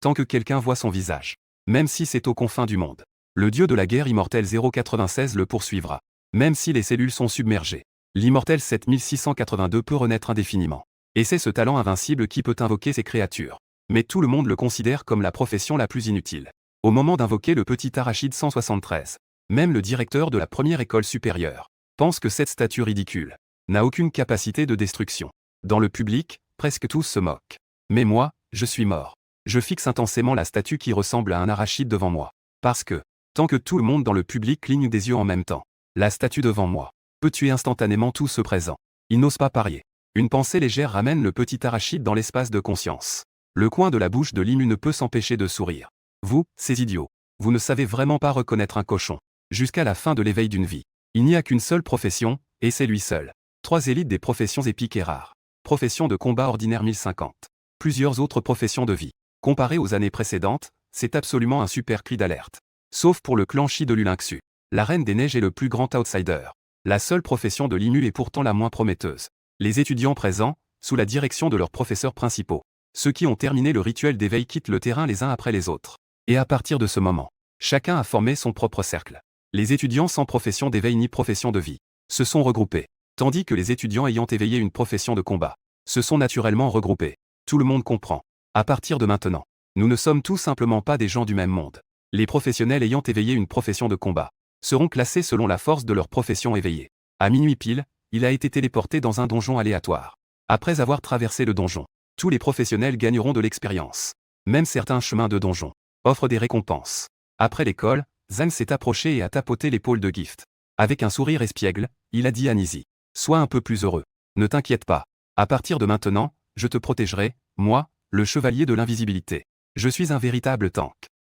tant que quelqu'un voit son visage. Même si c'est aux confins du monde. Le dieu de la guerre immortel 096 le poursuivra. Même si les cellules sont submergées. L'immortel 7682 peut renaître indéfiniment. Et c'est ce talent invincible qui peut invoquer ces créatures. Mais tout le monde le considère comme la profession la plus inutile. Au moment d'invoquer le petit Arachide 173, même le directeur de la première école supérieure pense que cette statue ridicule n'a aucune capacité de destruction. Dans le public, presque tous se moquent. Mais moi, je suis mort. Je fixe intensément la statue qui ressemble à un arachide devant moi. Parce que, tant que tout le monde dans le public cligne des yeux en même temps, la statue devant moi peut tuer instantanément tous ceux présents. Ils n'osent pas parier. Une pensée légère ramène le petit arachide dans l'espace de conscience. Le coin de la bouche de Limu ne peut s'empêcher de sourire. Vous, ces idiots, vous ne savez vraiment pas reconnaître un cochon. Jusqu'à la fin de l'éveil d'une vie, il n'y a qu'une seule profession, et c'est lui seul. 3 élites des professions épiques et rares. Profession de combat ordinaire 1050. Plusieurs autres professions de vie. Comparé aux années précédentes, c'est absolument un super cri d'alerte. Sauf pour le clan Shi de Lulinxu. La Reine des Neiges est le plus grand outsider. La seule profession de Limu est pourtant la moins prometteuse. Les étudiants présents, sous la direction de leurs professeurs principaux. Ceux qui ont terminé le rituel d'éveil quittent le terrain les uns après les autres. Et à partir de ce moment, chacun a formé son propre cercle. Les étudiants sans profession d'éveil ni profession de vie se sont regroupés, tandis que les étudiants ayant éveillé une profession de combat se sont naturellement regroupés. Tout le monde comprend. À partir de maintenant, nous ne sommes tout simplement pas des gens du même monde. Les professionnels ayant éveillé une profession de combat seront classés selon la force de leur profession éveillée. À minuit pile, il a été téléporté dans un donjon aléatoire. Après avoir traversé le donjon, tous les professionnels gagneront de l'expérience. Même certains chemins de donjon offrent des récompenses. Après l'école, Zhang s'est approché et a tapoté l'épaule de Gift. Avec un sourire espiègle, il a dit à Nizi. Sois un peu plus heureux. Ne t'inquiète pas. À partir de maintenant, je te protégerai, moi, le chevalier de l'invisibilité. Je suis un véritable tank.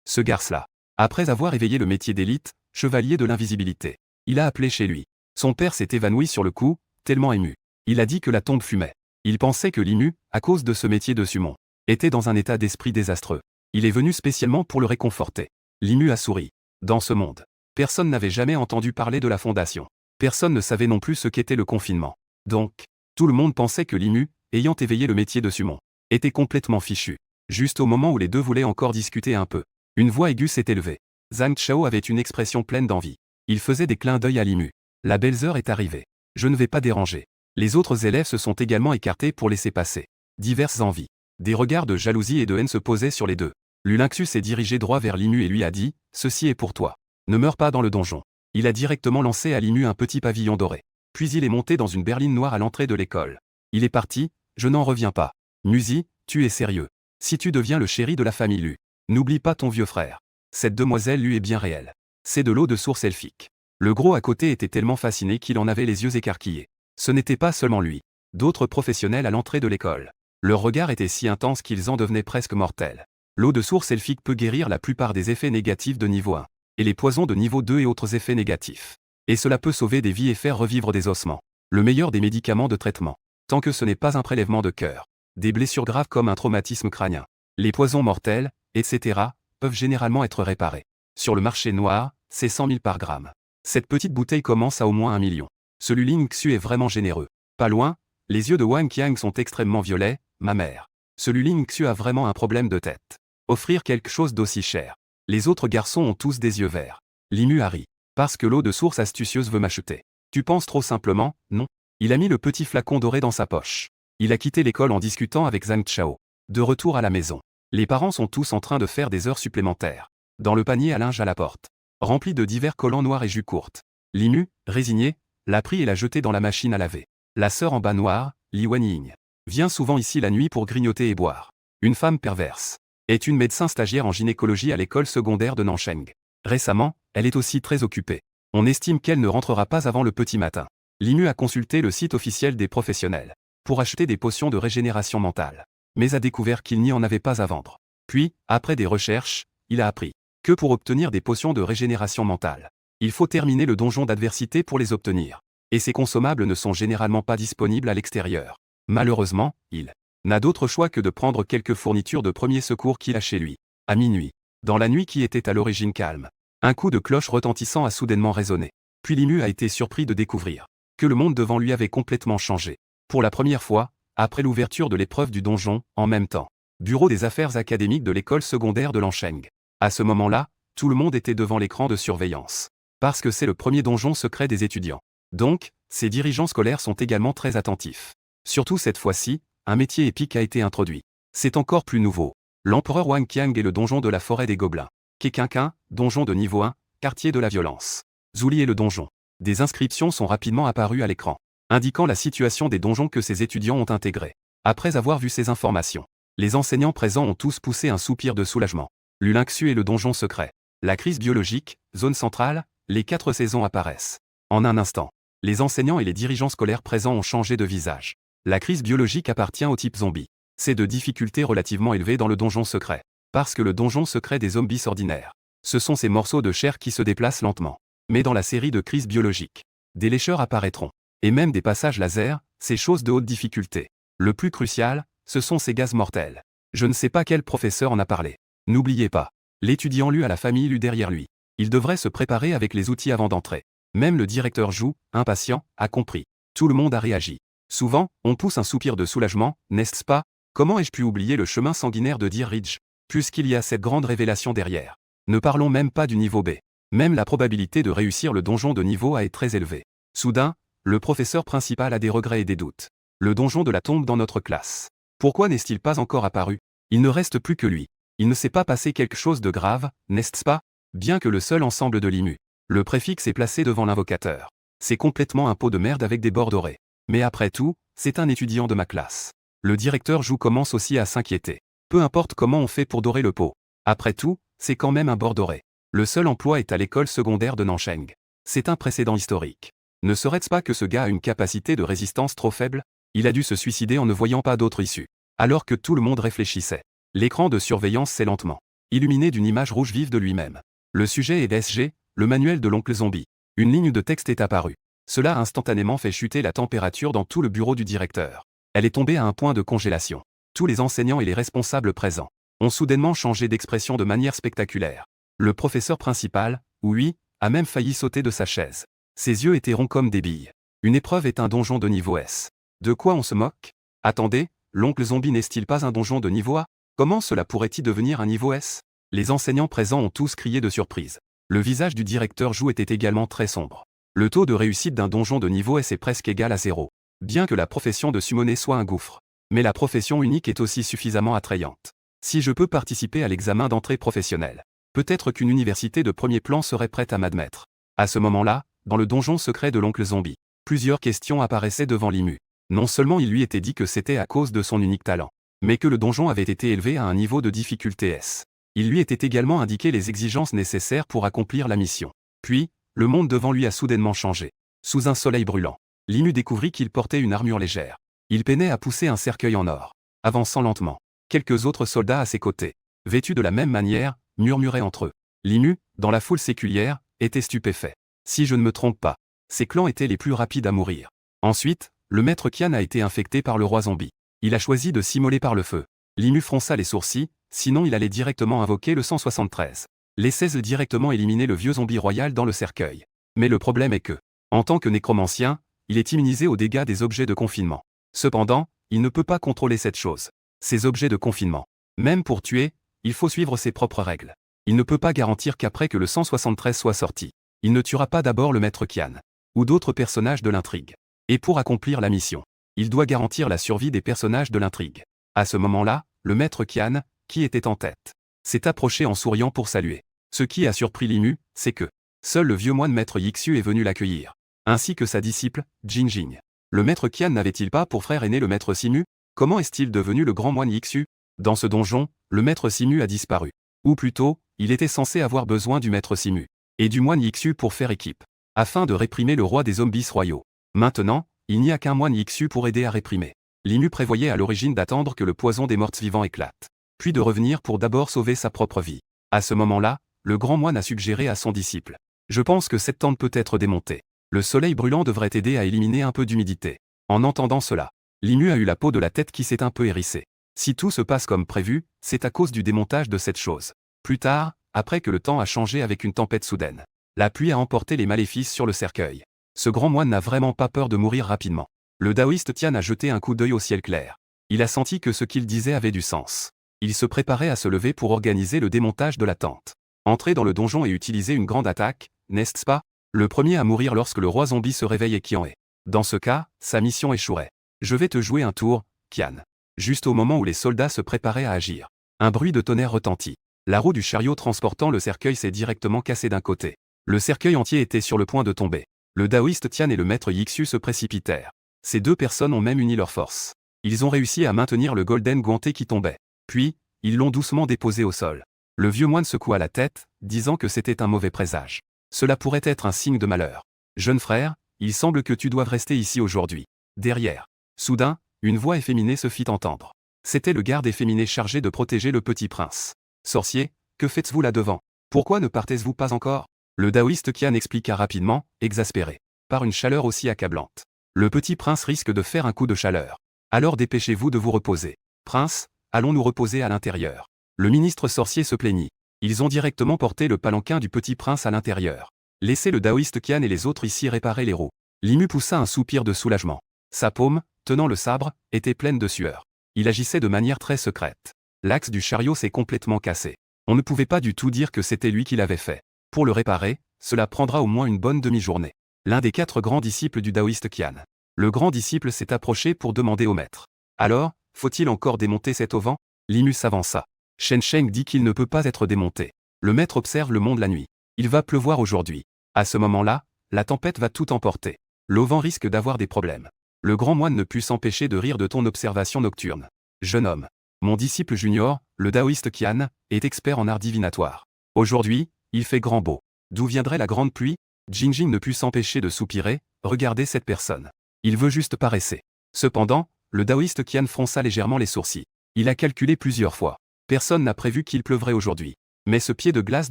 Ce garce-là, après avoir éveillé le métier d'élite, chevalier de l'invisibilité, il a appelé chez lui. Son père s'est évanoui sur le coup, tellement ému. Il a dit que la tombe fumait. Il pensait que Limu, à cause de ce métier de summon, était dans un état d'esprit désastreux. Il est venu spécialement pour le réconforter. Limu a souri. Dans ce monde, personne n'avait jamais entendu parler de la fondation. Personne ne savait non plus ce qu'était le confinement. Donc, tout le monde pensait que Limu, ayant éveillé le métier de summon, était complètement fichu. Juste au moment où les deux voulaient encore discuter un peu, une voix aiguë s'est élevée. Zhang Chao avait une expression pleine d'envie. Il faisait des clins d'œil à Limu. La belle heure est arrivée. Je ne vais pas déranger. Les autres élèves se sont également écartés pour laisser passer. Diverses envies. Des regards de jalousie et de haine se posaient sur les deux. Lulinxu s'est dirigé droit vers Limu et lui a dit « Ceci est pour toi. Ne meurs pas dans le donjon. » Il a directement lancé à Limu un petit pavillon doré. Puis il est monté dans une berline noire à l'entrée de l'école. Il est parti, je n'en reviens pas. Musi, tu es sérieux. Si tu deviens le chéri de la famille Lu, n'oublie pas ton vieux frère. Cette demoiselle Lu est bien réelle. C'est de l'eau de source elfique. Le gros à côté était tellement fasciné qu'il en avait les yeux écarquillés. Ce n'était pas seulement lui. D'autres professionnels à l'entrée de l'école. Leur regard était si intense qu'ils en devenaient presque mortels. L'eau de source elfique peut guérir la plupart des effets négatifs de niveau 1, et les poisons de niveau 2 et autres effets négatifs. Et cela peut sauver des vies et faire revivre des ossements. Le meilleur des médicaments de traitement. Tant que ce n'est pas un prélèvement de cœur. Des blessures graves comme un traumatisme crânien. Les poisons mortels, etc., peuvent généralement être réparés. Sur le marché noir, c'est 100 000 par gramme. Cette petite bouteille commence à au moins 1 million. Ce Lulinxu est vraiment généreux. Pas loin, les yeux de Wang Qiang sont extrêmement violets, ma mère. Ce Lulinxu a vraiment un problème de tête. Offrir quelque chose d'aussi cher. Les autres garçons ont tous des yeux verts. Limu a ri. Parce que l'eau de source astucieuse veut m'acheter. Tu penses trop simplement, non? Il a mis le petit flacon doré dans sa poche. Il a quitté l'école en discutant avec Zhang Chao. De retour à la maison. Les parents sont tous en train de faire des heures supplémentaires. Dans le panier à linge à la porte. Rempli de divers collants noirs et jus courtes. Limu, résigné, l'a pris et l'a jeté dans la machine à laver. La sœur en bas noir, Li Wenying, vient souvent ici la nuit pour grignoter et boire. Une femme perverse. Est une médecin stagiaire en gynécologie à l'école secondaire de Nancheng. Récemment, elle est aussi très occupée. On estime qu'elle ne rentrera pas avant le petit matin. Limu a consulté le site officiel des professionnels pour acheter des potions de régénération mentale, mais a découvert qu'il n'y en avait pas à vendre. Puis, après des recherches, il a appris que pour obtenir des potions de régénération mentale, il faut terminer le donjon d'adversité pour les obtenir. Et ces consommables ne sont généralement pas disponibles à l'extérieur. Malheureusement, il n'a d'autre choix que de prendre quelques fournitures de premier secours qu'il a chez lui. À minuit, dans la nuit qui était à l'origine calme, un coup de cloche retentissant a soudainement résonné. Puis Limu a été surpris de découvrir que le monde devant lui avait complètement changé. Pour la première fois, après l'ouverture de l'épreuve du donjon, en même temps, Bureau des affaires académiques de l'école secondaire de Lansheng. À ce moment-là, tout le monde était devant l'écran de surveillance. Parce que c'est le premier donjon secret des étudiants. Donc, ces dirigeants scolaires sont également très attentifs. Surtout cette fois-ci, un métier épique a été introduit. C'est encore plus nouveau. L'empereur Wang Qiang et le donjon de la forêt des gobelins. Kekinkin, donjon de niveau 1, quartier de la violence. Zuli et le donjon. Des inscriptions sont rapidement apparues à l'écran, indiquant la situation des donjons que ces étudiants ont intégrés. Après avoir vu ces informations, les enseignants présents ont tous poussé un soupir de soulagement. Lulinxu et le donjon secret. La crise biologique, zone centrale, les 4 saisons apparaissent. En un instant, les enseignants et les dirigeants scolaires présents ont changé de visage. La crise biologique appartient au type zombie. C'est de difficulté relativement élevée dans le donjon secret. Parce que le donjon secret des zombies ordinaires. Ce sont ces morceaux de chair qui se déplacent lentement. Mais dans la série de crises biologiques, des lécheurs apparaîtront. Et même des passages laser, ces choses de haute difficulté. Le plus crucial, ce sont ces gaz mortels. Je ne sais pas quel professeur en a parlé. N'oubliez pas. L'étudiant lu à la famille lu derrière lui. Il devrait se préparer avec les outils avant d'entrer. Même le directeur Zhu, impatient, a compris. Tout le monde a réagi. Souvent, on pousse un soupir de soulagement, n'est-ce pas? Comment ai-je pu oublier le chemin sanguinaire de Deer Ridge? Puisqu'il y a cette grande révélation derrière. Ne parlons même pas du niveau B. Même la probabilité de réussir le donjon de niveau A est très élevée. Soudain, le professeur principal a des regrets et des doutes. Le donjon de la tombe dans notre classe. Pourquoi n'est-il pas encore apparu? Il ne reste plus que lui. Il ne s'est pas passé quelque chose de grave, n'est-ce pas? Bien que le seul ensemble de l'IMU. Le préfixe est placé devant l'invocateur. C'est complètement un pot de merde avec des bords dorés. Mais après tout, c'est un étudiant de ma classe. Le directeur Zhu commence aussi à s'inquiéter. Peu importe comment on fait pour dorer le pot. Après tout, c'est quand même un bord doré. Le seul emploi est à l'école secondaire de Nansheng. C'est un précédent historique. Ne serait-ce pas que ce gars a une capacité de résistance trop faible? Il a dû se suicider en ne voyant pas d'autre issue. Alors que tout le monde réfléchissait. L'écran de surveillance s'est lentement illuminé d'une image rouge vive de lui-même. Le sujet est DSG, le manuel de l'oncle zombie. Une ligne de texte est apparue. Cela a instantanément fait chuter la température dans tout le bureau du directeur. Elle est tombée à un point de congélation. Tous les enseignants et les responsables présents ont soudainement changé d'expression de manière spectaculaire. Le professeur principal, oui, a même failli sauter de sa chaise. Ses yeux étaient ronds comme des billes. Une épreuve est un donjon de niveau S. De quoi on se moque? Attendez, l'oncle zombie n'est-il pas un donjon de niveau A? Comment cela pourrait-il devenir un niveau S? Les enseignants présents ont tous crié de surprise. Le visage du directeur Zhu était également très sombre. Le taux de réussite d'un donjon de niveau S est presque égal à 0. Bien que la profession de summoner soit un gouffre. Mais la profession unique est aussi suffisamment attrayante. Si je peux participer à l'examen d'entrée professionnelle, peut-être qu'une université de premier plan serait prête à m'admettre. À ce moment-là, dans le donjon secret de l'oncle zombie, plusieurs questions apparaissaient devant l'IMU. Non seulement il lui était dit que c'était à cause de son unique talent, mais que le donjon avait été élevé à un niveau de difficulté S. Il lui était également indiqué les exigences nécessaires pour accomplir la mission. Puis, le monde devant lui a soudainement changé. Sous un soleil brûlant, l'IMU découvrit qu'il portait une armure légère. Il peinait à pousser un cercueil en or. Avançant lentement, quelques autres soldats à ses côtés, vêtus de la même manière, murmuraient entre eux. L'IMU, dans la foule séculière, était stupéfait. Si je ne me trompe pas, ces clans étaient les plus rapides à mourir. Ensuite, le maître Qian a été infecté par le roi zombie. Il a choisi de s'immoler par le feu. L'IMU fronça les sourcils, sinon il allait directement invoquer le 173. Laissez-le directement éliminer le vieux zombie royal dans le cercueil. Mais le problème est que, en tant que nécromancien, il est immunisé aux dégâts des objets de confinement. Cependant, il ne peut pas contrôler cette chose. Ces objets de confinement. Même pour tuer, il faut suivre ses propres règles. Il ne peut pas garantir qu'après que le 173 soit sorti, il ne tuera pas d'abord le maître Qian, ou d'autres personnages de l'intrigue. Et pour accomplir la mission, il doit garantir la survie des personnages de l'intrigue. À ce moment-là, le maître Qian, qui était en tête, s'est approché en souriant pour saluer. Ce qui a surpris l'IMU, c'est que seul le vieux moine maître Yixu est venu l'accueillir, ainsi que sa disciple, Jinjing. Le maître Qian n'avait-il pas pour frère aîné le maître Simu? Comment est-il devenu le grand moine Yixu? Dans ce donjon, le maître Simu a disparu. Ou plutôt, il était censé avoir besoin du maître Simu et du moine Yixu pour faire équipe, afin de réprimer le roi des zombies royaux. Maintenant, il n'y a qu'un moine Yixu pour aider à réprimer. L'IMU prévoyait à l'origine d'attendre que le poison des morts vivants éclate, puis de revenir pour d'abord sauver sa propre vie. À ce moment-là, le grand moine a suggéré à son disciple. Je pense que cette tente peut être démontée. Le soleil brûlant devrait aider à éliminer un peu d'humidité. En entendant cela, l'IMU a eu la peau de la tête qui s'est un peu hérissée. Si tout se passe comme prévu, c'est à cause du démontage de cette chose. Plus tard, après que le temps a changé avec une tempête soudaine, la pluie a emporté les maléfices sur le cercueil. Ce grand moine n'a vraiment pas peur de mourir rapidement. Le taoïste Tian a jeté un coup d'œil au ciel clair. Il a senti que ce qu'il disait avait du sens. Il se préparait à se lever pour organiser le démontage de la tente. Entrer dans le donjon et utiliser une grande attaque, n'est-ce pas? Le premier à mourir lorsque le roi zombie se réveille est Qian He. Dans ce cas, sa mission échouerait. Je vais te jouer un tour, Qian. Juste au moment où les soldats se préparaient à agir. Un bruit de tonnerre retentit. La roue du chariot transportant le cercueil s'est directement cassée d'un côté. Le cercueil entier était sur le point de tomber. Le taoïste Tian et le maître Yixu se précipitèrent. Ces deux personnes ont même uni leurs forces. Ils ont réussi à maintenir le golden guanté qui tombait. Puis, ils l'ont doucement déposé au sol. Le vieux moine secoua la tête, disant que c'était un mauvais présage. Cela pourrait être un signe de malheur. Jeune frère, il semble que tu doives rester ici aujourd'hui. Derrière. Soudain, une voix efféminée se fit entendre. C'était le garde efféminé chargé de protéger le petit prince. Sorcier, que faites-vous là-devant? Pourquoi ne partez-vous pas encore? Le taoïste Qian expliqua rapidement, exaspéré par une chaleur aussi accablante. Le petit prince risque de faire un coup de chaleur. Alors dépêchez-vous de vous reposer. Prince, allons nous reposer à l'intérieur. Le ministre sorcier se plaignit. Ils ont directement porté le palanquin du petit prince à l'intérieur. Laissez le taoïste Qian et les autres ici réparer les roues. Limu poussa un soupir de soulagement. Sa paume, tenant le sabre, était pleine de sueur. Il agissait de manière très secrète. L'axe du chariot s'est complètement cassé. On ne pouvait pas du tout dire que c'était lui qui l'avait fait. Pour le réparer, cela prendra au moins une bonne demi-journée. L'un des 4 grands disciples du taoïste Qian. Le grand disciple s'est approché pour demander au maître. Alors, faut-il encore démonter cet auvent? Limu s'avança. Shen Sheng dit qu'il ne peut pas être démonté. Le maître observe le monde la nuit. Il va pleuvoir aujourd'hui. À ce moment-là, la tempête va tout emporter. L'auvent risque d'avoir des problèmes. Le grand moine ne put s'empêcher de rire de ton observation nocturne. Jeune homme. Mon disciple junior, le taoïste Qian, est expert en art divinatoire. Aujourd'hui, il fait grand beau. D'où viendrait la grande pluie? Jingjing ne put s'empêcher de soupirer, regardez cette personne. Il veut juste paresser. Cependant, le taoïste Qian fronça légèrement les sourcils. Il a calculé plusieurs fois. Personne n'a prévu qu'il pleuvrait aujourd'hui. Mais ce pied de glace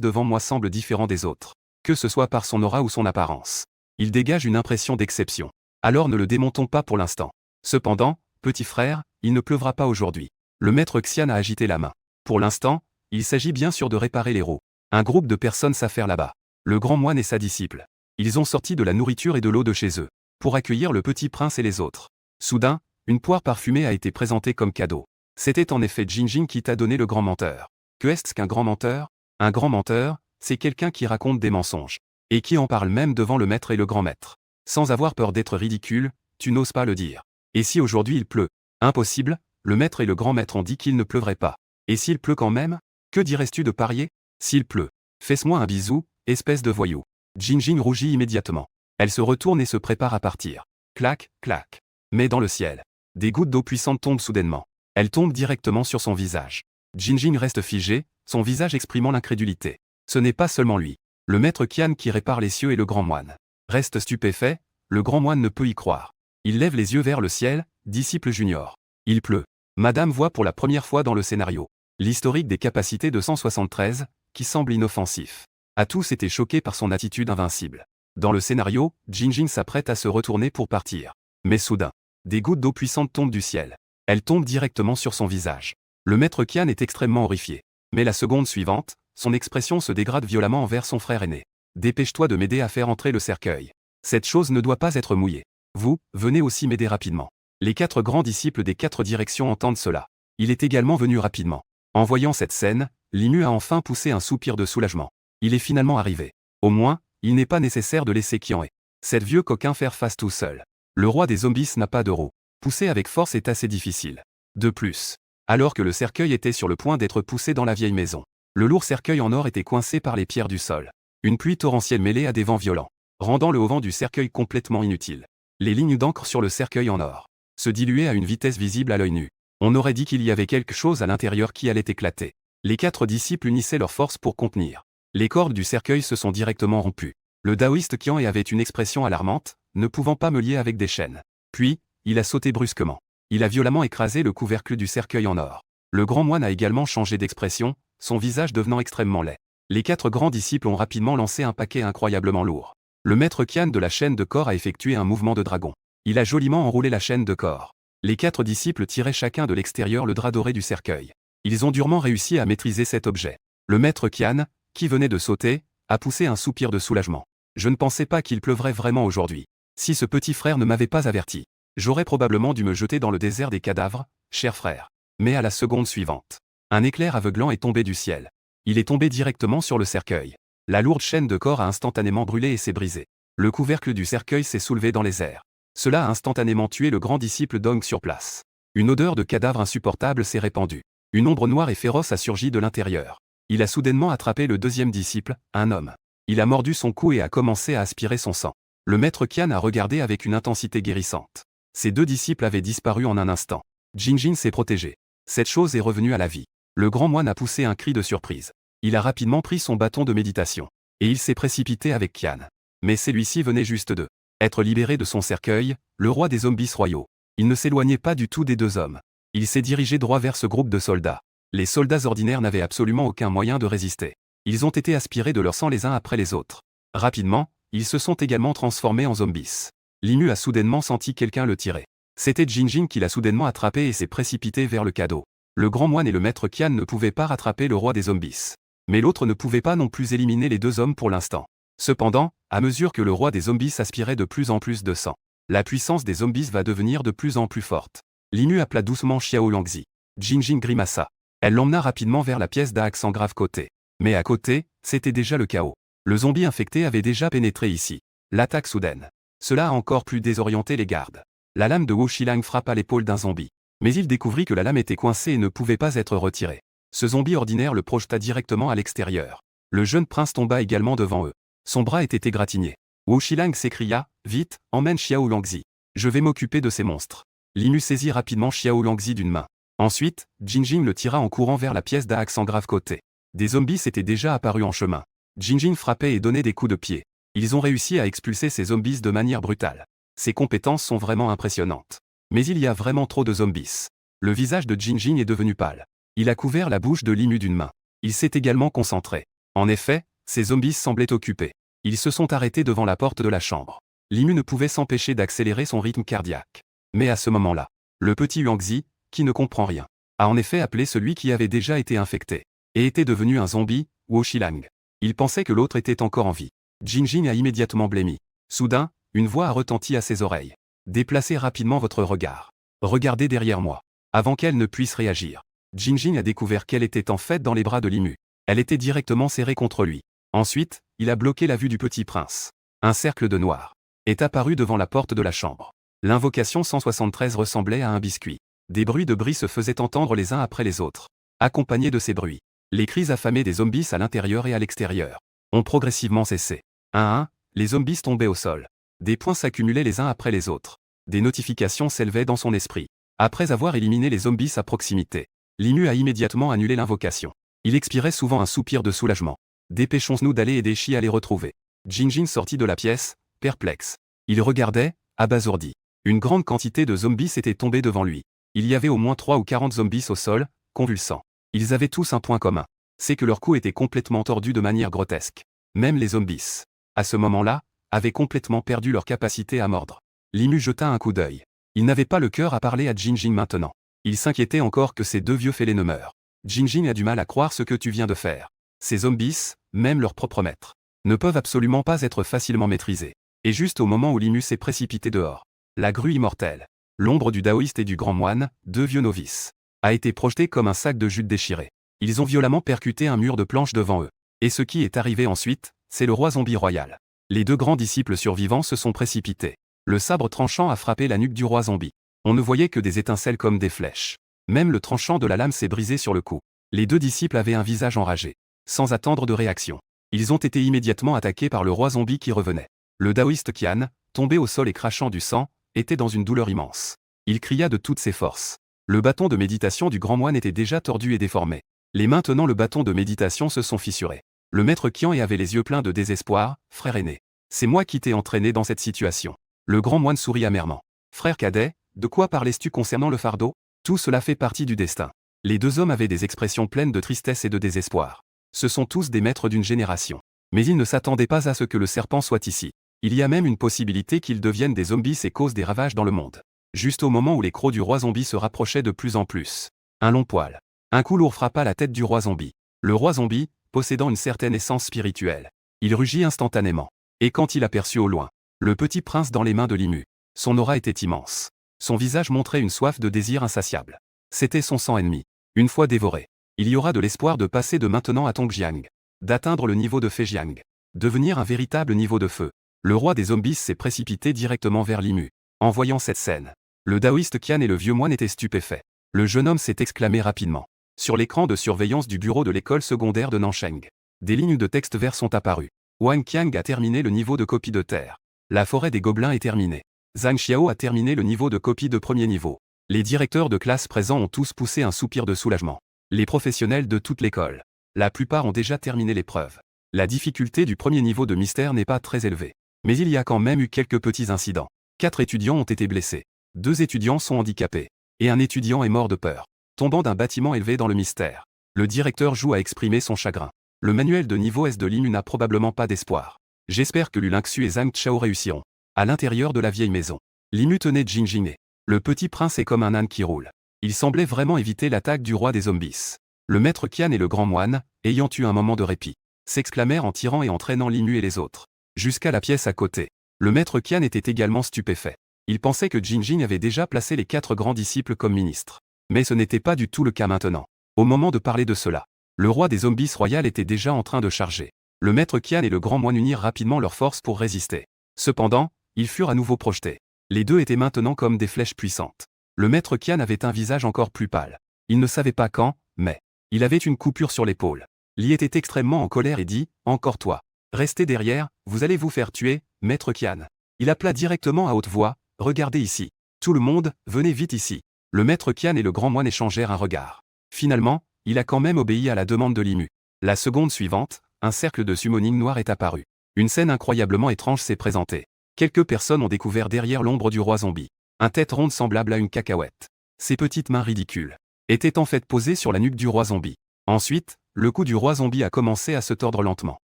devant moi semble différent des autres. Que ce soit par son aura ou son apparence. Il dégage une impression d'exception. Alors ne le démontons pas pour l'instant. Cependant, petit frère, il ne pleuvra pas aujourd'hui. Le maître Xian a agité la main. Pour l'instant, il s'agit bien sûr de réparer les roues. Un groupe de personnes s'affairent là-bas. Le grand moine et sa disciple. Ils ont sorti de la nourriture et de l'eau de chez eux, pour accueillir le petit prince et les autres. Soudain, une poire parfumée a été présentée comme cadeau. C'était en effet Jingjing qui t'a donné le grand menteur. Que est-ce qu'un grand menteur? Un grand menteur, c'est quelqu'un qui raconte des mensonges. Et qui en parle même devant le maître et le grand maître. Sans avoir peur d'être ridicule, tu n'oses pas le dire. Et si aujourd'hui il pleut? Impossible, le maître et le grand maître ont dit qu'il ne pleuvrait pas. Et s'il pleut quand même? Que dirais-tu de parier? S'il pleut, fais-moi un bisou, espèce de voyou. Jingjing rougit immédiatement. Elle se retourne et se prépare à partir. Clac, clac. Mais dans le ciel, des gouttes d'eau puissantes tombent soudainement. Elles tombent directement sur son visage. Jingjing reste figé, son visage exprimant l'incrédulité. Ce n'est pas seulement lui. Le maître Qian qui répare les cieux et le grand moine. Reste stupéfait, le grand moine ne peut y croire. Il lève les yeux vers le ciel, disciple junior. Il pleut. Madame voit pour la première fois dans le scénario l'historique des capacités de 173, qui semble inoffensif. A tous été choqués par son attitude invincible. Dans le scénario, Jingjing s'apprête à se retourner pour partir. Mais soudain, des gouttes d'eau puissantes tombent du ciel. Elles tombent directement sur son visage. Le maître Qian est extrêmement horrifié. Mais la seconde suivante, son expression se dégrade violemment envers son frère aîné. Dépêche-toi de m'aider à faire entrer le cercueil. Cette chose ne doit pas être mouillée. Vous, venez aussi m'aider rapidement. Les 4 grands disciples des 4 directions entendent cela. Il est également venu rapidement. En voyant cette scène, Limu a enfin poussé un soupir de soulagement. Il est finalement arrivé. Au moins, il n'est pas nécessaire de laisser Qian He. Cette vieux coquin faire face tout seul. Le roi des zombies n'a pas de roue. Pousser avec force est assez difficile. De plus, alors que le cercueil était sur le point d'être poussé dans la vieille maison, le lourd cercueil en or était coincé par les pierres du sol. Une pluie torrentielle mêlée à des vents violents, rendant le haut-vent du cercueil complètement inutile. Les lignes d'encre sur le cercueil en or se diluaient à une vitesse visible à l'œil nu. On aurait dit qu'il y avait quelque chose à l'intérieur qui allait éclater. Les 4 disciples unissaient leurs forces pour contenir. Les cordes du cercueil se sont directement rompues. Le taoïste Qian He avait une expression alarmante, ne pouvant pas me lier avec des chaînes. Puis, il a sauté brusquement. Il a violemment écrasé le couvercle du cercueil en or. Le grand moine a également changé d'expression, son visage devenant extrêmement laid. Les 4 grands disciples ont rapidement lancé un paquet incroyablement lourd. Le maître Qian de la chaîne de corps a effectué un mouvement de dragon. Il a joliment enroulé la chaîne de corps. Les 4 disciples tiraient chacun de l'extérieur le drap doré du cercueil. Ils ont durement réussi à maîtriser cet objet. Le maître Qian, qui venait de sauter, a poussé un soupir de soulagement. Je ne pensais pas qu'il pleuvrait vraiment aujourd'hui. Si ce petit frère ne m'avait pas averti, j'aurais probablement dû me jeter dans le désert des cadavres, cher frère. Mais à la seconde suivante, Un éclair aveuglant est tombé du ciel. Il est tombé directement sur le cercueil. La lourde chaîne de corps a instantanément brûlé et s'est brisée. Le couvercle du cercueil s'est soulevé dans les airs. Cela a instantanément tué le grand disciple d'Ong sur place. Une odeur de cadavre insupportable s'est répandue. Une ombre noire et féroce a surgi de l'intérieur. Il a soudainement attrapé le deuxième disciple, un homme. Il a mordu son cou et a commencé à aspirer son sang. Le maître Qian a regardé avec une intensité guérissante. Ses deux disciples avaient disparu en un instant. Jinjin s'est protégé. Cette chose est revenue à la vie. Le grand moine a poussé un cri de surprise. Il a rapidement pris son bâton de méditation. Et il s'est précipité avec Qian. Mais celui-ci venait juste de être libéré de son cercueil, le roi des zombies royaux. Il ne s'éloignait pas du tout des deux hommes. Il s'est dirigé droit vers ce groupe de soldats. Les soldats ordinaires n'avaient absolument aucun moyen de résister. Ils ont été aspirés de leur sang les uns après les autres. Rapidement, ils se sont également transformés en zombies. Limu a soudainement senti quelqu'un le tirer. C'était Jinjin qui l'a soudainement attrapé et s'est précipité vers le cadeau. Le grand moine et le maître Qian ne pouvaient pas rattraper le roi des zombies. Mais l'autre ne pouvait pas non plus éliminer les deux hommes pour l'instant. Cependant, à mesure que le roi des zombies aspirait de plus en plus de sang, la puissance des zombies va devenir de plus en plus forte. Limu appela doucement Xiao Langzi. Jinjin grimaça. Elle l'emmena rapidement vers la pièce d'A-accent grave côté. Mais à côté, c'était déjà le chaos. Le zombie infecté avait déjà pénétré ici. L'attaque soudaine. Cela a encore plus désorienté les gardes. La lame de Wu Shilang frappe à l'épaule d'un zombie. Mais il découvrit que la lame était coincée et ne pouvait pas être retirée. Ce zombie ordinaire le projeta directement à l'extérieur. Le jeune prince tomba également devant eux. Son bras était égratigné. Wu Shilang s'écria, « Vite, emmène Xiao Langzi. Je vais m'occuper de ces monstres. » Limu saisit rapidement Xiao Langzi d'une main. Ensuite, Jinjin le tira en courant vers la pièce d'A-accent grave côté. Des zombies étaient déjà apparus en chemin. Jinjin frappait et donnait des coups de pied. Ils ont réussi à expulser ces zombies de manière brutale. Ses compétences sont vraiment impressionnantes. Mais il y a vraiment trop de zombies. Le visage de Jinjin est devenu pâle. Il a couvert la bouche de Limu d'une main. Il s'est également concentré. En effet, ces zombies semblaient occupés. Ils se sont arrêtés devant la porte de la chambre. Limu ne pouvait s'empêcher d'accélérer son rythme cardiaque. Mais à ce moment-là, le petit Yuangzi, qui ne comprend rien, a en effet appelé celui qui avait déjà été infecté et était devenu un zombie, Wu Shilang. Il pensait que l'autre était encore en vie. Jinjin a immédiatement blêmi. Soudain, une voix a retenti à ses oreilles. Déplacez rapidement votre regard. Regardez derrière moi. Avant qu'elle ne puisse réagir, Jinjin a découvert qu'elle était en fait dans les bras de Limu. Elle était directement serrée contre lui. Ensuite, il a bloqué la vue du petit prince. Un cercle de noir est apparu devant la porte de la chambre. L'invocation 173 ressemblait à un biscuit. Des bruits de bris se faisaient entendre les uns après les autres. Accompagnés de ces bruits, les cris affamés des zombies à l'intérieur et à l'extérieur ont progressivement cessé. Un à un, les zombies tombaient au sol. Des points s'accumulaient les uns après les autres. Des notifications s'élevaient dans son esprit. Après avoir éliminé les zombies à proximité, Limu a immédiatement annulé l'invocation. Il expirait souvent un soupir de soulagement. Dépêchons-nous d'aller aider Shi à les retrouver. Jinjin sortit de la pièce, perplexe. Il regardait, abasourdi. Une grande quantité de zombies était tombée devant lui. Il y avait au moins 3 ou 40 zombies au sol, convulsants. Ils avaient tous un point commun. C'est que leur cou était complètement tordu de manière grotesque. Même les zombies, à ce moment-là, avaient complètement perdu leur capacité à mordre. Limu jeta un coup d'œil. Il n'avait pas le cœur à parler à Jinjin maintenant. Il s'inquiétait encore que ces deux vieux fêlés ne meurent. Jinjin a du mal à croire ce que tu viens de faire. Ces zombies, même leur propre maître, ne peuvent absolument pas être facilement maîtrisés. Et juste au moment où Limu s'est précipité dehors, la grue immortelle, l'ombre du taoïste et du grand moine, deux vieux novices, a été projetée comme un sac de jute déchiré. Ils ont violemment percuté un mur de planches devant eux. Et ce qui est arrivé ensuite, c'est le roi zombie royal. Les deux grands disciples survivants se sont précipités. Le sabre tranchant a frappé la nuque du roi zombie. On ne voyait que des étincelles comme des flèches. Même le tranchant de la lame s'est brisé sur le cou. Les deux disciples avaient un visage enragé. Sans attendre de réaction, ils ont été immédiatement attaqués par le roi zombie qui revenait. Le taoïste Qian, tombé au sol et crachant du sang, était dans une douleur immense. Il cria de toutes ses forces. Le bâton de méditation du grand moine était déjà tordu et déformé. Les mains tenant le bâton de méditation se sont fissurées. Le maître Qian avait les yeux pleins de désespoir. « Frère aîné, c'est moi qui t'ai entraîné dans cette situation. » Le grand moine sourit amèrement. « Frère cadet, de quoi parlais-tu concernant le fardeau ? Tout cela fait partie du destin. » Les deux hommes avaient des expressions pleines de tristesse et de désespoir. Ce sont tous des maîtres d'une génération. Mais ils ne s'attendaient pas à ce que le serpent soit ici. Il y a même une possibilité qu'ils deviennent des zombies et causent des ravages dans le monde. Juste au moment où les crocs du roi zombie se rapprochaient de plus en plus. Un long poil. Un coup lourd frappa la tête du roi zombie. Le roi zombie, possédant une certaine essence spirituelle. Il rugit instantanément. Et quand il aperçut au loin le petit prince dans les mains de Limu, son aura était immense. Son visage montrait une soif de désir insatiable. C'était son sang ennemi. Une fois dévoré, Il y aura de l'espoir de passer de maintenant à Tongjiang, d'atteindre le niveau de Feijiang, devenir un véritable niveau de feu. Le roi des zombies s'est précipité directement vers Li Mu. En voyant cette scène, le taoïste Qian et le vieux moine étaient stupéfaits. Le jeune homme s'est exclamé rapidement. Sur l'écran de surveillance du bureau de l'école secondaire de Nansheng, des lignes de texte vert sont apparues. Wang Qiang a terminé le niveau de copie de terre. La forêt des gobelins est terminée. Zhang Xiao a terminé le niveau de copie de premier niveau. Les directeurs de classe présents ont tous poussé un soupir de soulagement. Les professionnels de toute l'école. La plupart ont déjà terminé l'épreuve. La difficulté du premier niveau de mystère n'est pas très élevée. Mais il y a quand même eu quelques petits incidents. 4 étudiants ont été blessés. 2 étudiants sont handicapés. Et un étudiant est mort de peur, tombant d'un bâtiment élevé dans le mystère. Le directeur joue à exprimer son chagrin. Le manuel de niveau S de Li Mu n'a probablement pas d'espoir. J'espère que Lu Lingxu et Zhang Chao réussiront. À l'intérieur de la vieille maison, Li Mu tenait Jin Jin. Le petit prince est comme un âne qui roule. Il semblait vraiment éviter l'attaque du roi des zombies. Le maître Qian et le grand moine, ayant eu un moment de répit, s'exclamèrent en tirant et entraînant Li Mu et les autres jusqu'à la pièce à côté. Le maître Qian était également stupéfait. Il pensait que Jin Jin avait déjà placé les 4 grands disciples comme ministres. Mais ce n'était pas du tout le cas maintenant. Au moment de parler de cela, le roi des zombies royal était déjà en train de charger. Le maître Qian et le grand moine unirent rapidement leurs forces pour résister. Cependant, ils furent à nouveau projetés. Les deux étaient maintenant comme des flèches puissantes. Le maître Qian avait un visage encore plus pâle. Il ne savait pas quand, mais il avait une coupure sur l'épaule. Li était extrêmement en colère et dit « Encore toi. Restez derrière, vous allez vous faire tuer, maître Qian. » Il appela directement à haute voix « Regardez ici. Tout le monde, venez vite ici. » Le maître Qian et le grand moine échangèrent un regard. Finalement, il a quand même obéi à la demande de Li Mu. La seconde suivante, un cercle de summoning noir est apparu. Une scène incroyablement étrange s'est présentée. Quelques personnes ont découvert derrière l'ombre du roi zombie un tête ronde semblable à une cacahuète. Ses petites mains ridicules étaient en fait posées sur la nuque du roi zombie. Ensuite, le cou du roi zombie a commencé à se tordre lentement.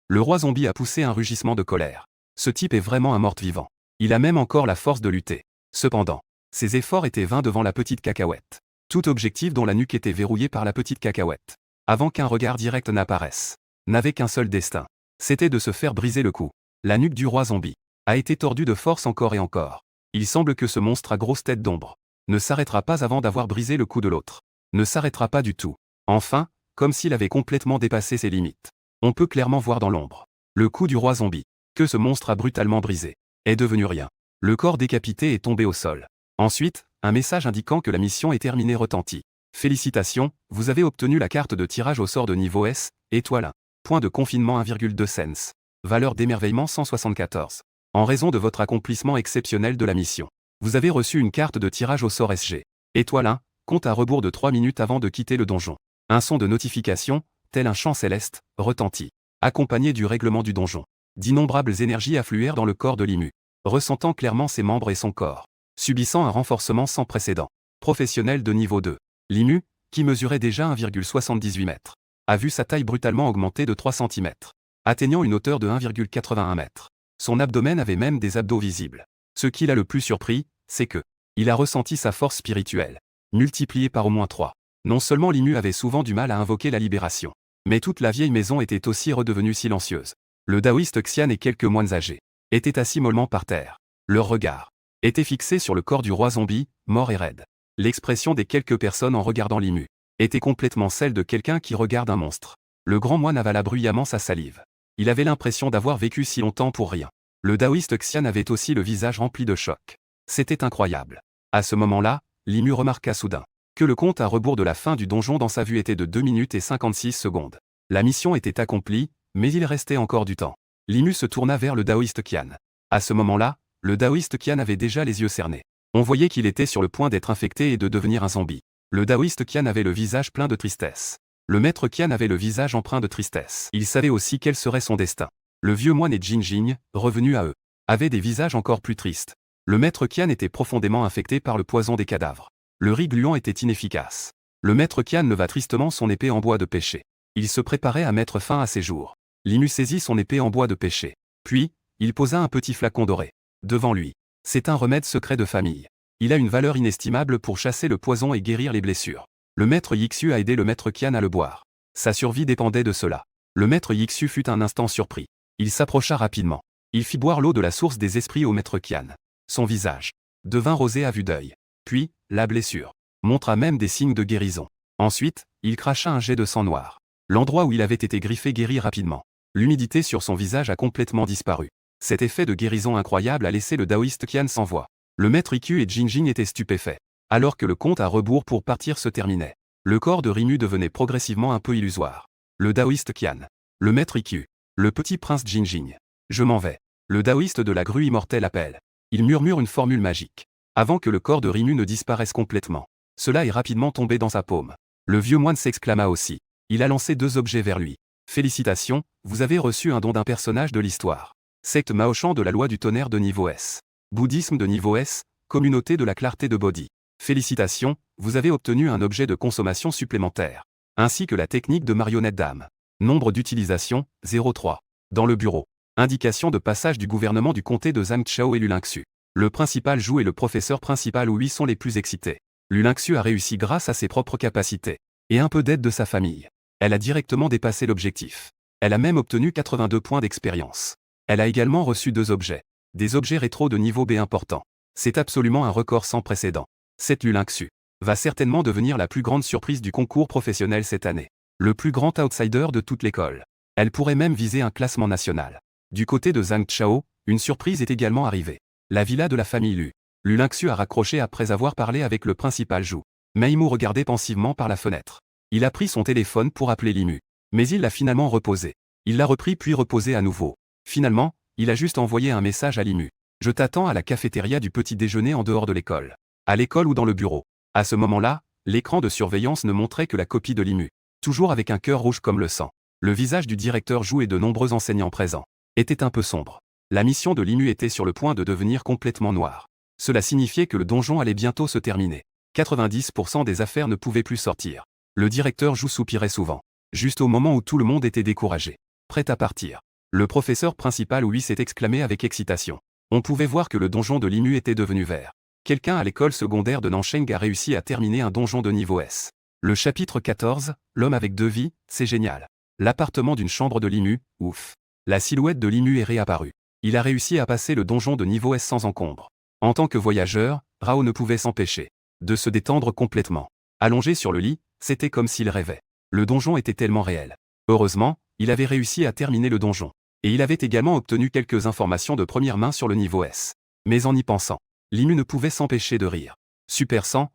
Le roi zombie a poussé un rugissement de colère. Ce type est vraiment un mort-vivant. Il a même encore la force de lutter. Cependant, ses efforts étaient vains devant la petite cacahuète. Tout objectif dont la nuque était verrouillée par la petite cacahuète, avant qu'un regard direct n'apparaisse, n'avait qu'un seul destin. C'était de se faire briser le cou. La nuque du roi zombie a été tordue de force encore et encore. Il semble que ce monstre à grosse tête d'ombre ne s'arrêtera pas avant d'avoir brisé le cou de l'autre. Ne s'arrêtera pas du tout. Enfin, comme s'il avait complètement dépassé ses limites. On peut clairement voir dans l'ombre le cou du roi zombie, que ce monstre a brutalement brisé, est devenu rien. Le corps décapité est tombé au sol. Ensuite, un message indiquant que la mission est terminée retentit. Félicitations, vous avez obtenu la carte de tirage au sort de niveau S, étoile 1. Point de confinement 1,2 cents. Valeur d'émerveillement 174. En raison de votre accomplissement exceptionnel de la mission, vous avez reçu une carte de tirage au sort SG. Étoile 1, compte à rebours de 3 minutes avant de quitter le donjon. Un son de notification, tel un chant céleste, retentit, accompagné du règlement du donjon. D'innombrables énergies affluèrent dans le corps de Li Mu, ressentant clairement ses membres et son corps, subissant un renforcement sans précédent. Professionnel de niveau 2. Li Mu, qui mesurait déjà 1,78 m, a vu sa taille brutalement augmenter de 3 cm, atteignant une hauteur de 1,81 m. Son abdomen avait même des abdos visibles. Ce qui l'a le plus surpris, c'est que il a ressenti sa force spirituelle, multipliée par au moins 3. Non seulement Li Mu avait souvent du mal à invoquer la libération, mais toute la vieille maison était aussi redevenue silencieuse. Le taoïste Xian et quelques moines âgés étaient assis mollement par terre. Leur regard était fixé sur le corps du roi zombie, mort et raide. L'expression des quelques personnes en regardant Li Mu était complètement celle de quelqu'un qui regarde un monstre. Le grand moine avala bruyamment sa salive. Il avait l'impression d'avoir vécu si longtemps pour rien. Le taoïste Xian avait aussi le visage rempli de choc. C'était incroyable. À ce moment-là, Li Mu remarqua soudain que le compte à rebours de la fin du donjon dans sa vue était de 2 minutes et 56 secondes. La mission était accomplie, mais il restait encore du temps. Li Mu se tourna vers le taoïste Qian. À ce moment-là, le taoïste Qian avait déjà les yeux cernés. On voyait qu'il était sur le point d'être infecté et de devenir un zombie. Le taoïste Qian avait le visage plein de tristesse. Le maître Qian avait le visage empreint de tristesse. Il savait aussi quel serait son destin. Le vieux moine et Jin Jin, revenus à eux, avaient des visages encore plus tristes. Le maître Qian était profondément infecté par le poison des cadavres. Le riz gluant était inefficace. Le maître Qian leva tristement son épée en bois de pêcher. Il se préparait à mettre fin à ses jours. Li Mu saisit son épée en bois de pêcher. Puis, il posa un petit flacon doré devant lui. C'est un remède secret de famille. Il a une valeur inestimable pour chasser le poison et guérir les blessures. Le maître Yixu a aidé le maître Qian à le boire. Sa survie dépendait de cela. Le maître Yixu fut un instant surpris. Il s'approcha rapidement. Il fit boire l'eau de la source des esprits au maître Qian. Son visage devint rosé à vue d'œil. Puis, la blessure montra même des signes de guérison. Ensuite, il cracha un jet de sang noir. L'endroit où il avait été griffé guérit rapidement. L'humidité sur son visage a complètement disparu. Cet effet de guérison incroyable a laissé le taoïste Qian sans voix. Le maître Ikyu et Jinjing étaient stupéfaits. Alors que le compte à rebours pour partir se terminait, le corps de Rimu devenait progressivement un peu illusoire. Le taoïste Qian. Le maître Ikyu. Le petit prince Jinjing. Je m'en vais. Le taoïste de la grue immortelle appelle. Il murmure une formule magique. Avant que le corps de Rimu ne disparaisse complètement. Cela est rapidement tombé dans sa paume. Le vieux moine s'exclama aussi. Il a lancé 2 objets vers lui. Félicitations, vous avez reçu un don d'un personnage de l'histoire. Secte Maochan de la loi du tonnerre de niveau S. Bouddhisme de niveau S, communauté de la clarté de Bodhi. Félicitations, vous avez obtenu un objet de consommation supplémentaire. Ainsi que la technique de marionnette d'âme. Nombre d'utilisation, 0,3. Dans le bureau. Indication de passage du gouvernement du comté de Zhangchao et Lulingxu. Le principal Zhu et le professeur principal Hui sont les plus excités. Lulingxu a réussi grâce à ses propres capacités. Et un peu d'aide de sa famille. Elle a directement dépassé l'objectif. Elle a même obtenu 82 points d'expérience. Elle a également reçu 2 objets. Des objets rétro de niveau B importants. C'est absolument un record sans précédent. Cette Lulingxu va certainement devenir la plus grande surprise du concours professionnel cette année. Le plus grand outsider de toute l'école. Elle pourrait même viser un classement national. Du côté de Zhangchao, une surprise est également arrivée. La villa de la famille Lu. Lulingxu a raccroché après avoir parlé avec le principal Zhu. Meimu regardait pensivement par la fenêtre. Il a pris son téléphone pour appeler Limu. Mais il l'a finalement reposé. Il l'a repris puis reposé à nouveau. Finalement, il a juste envoyé un message à Limu. Je t'attends à la cafétéria du petit déjeuner en dehors de l'école. À l'école ou dans le bureau. À ce moment-là, l'écran de surveillance ne montrait que la copie de Limu. Toujours avec un cœur rouge comme le sang. Le visage du directeur Zhu et de nombreux enseignants présents était un peu sombre. La mission de Limu était sur le point de devenir complètement noire. Cela signifiait que le donjon allait bientôt se terminer. 90% des affaires ne pouvaient plus sortir. Le directeur Zhu soupirait souvent. Juste au moment où tout le monde était découragé. Prêt à partir. Le professeur principal Hui s'est exclamé avec excitation. On pouvait voir que le donjon de Limu était devenu vert. Quelqu'un à l'école secondaire de Nansheng a réussi à terminer un donjon de niveau S. Le chapitre 14, l'homme avec 2 vies, c'est génial. L'appartement d'une chambre de Limu, ouf. La silhouette de Limu est réapparue. Il a réussi à passer le donjon de niveau S sans encombre. En tant que voyageur, Rao ne pouvait s'empêcher de se détendre complètement. Allongé sur le lit, c'était comme s'il rêvait. Le donjon était tellement réel. Heureusement, il avait réussi à terminer le donjon. Et il avait également obtenu quelques informations de première main sur le niveau S. Mais en y pensant, Limu ne pouvait s'empêcher de rire. Super 100,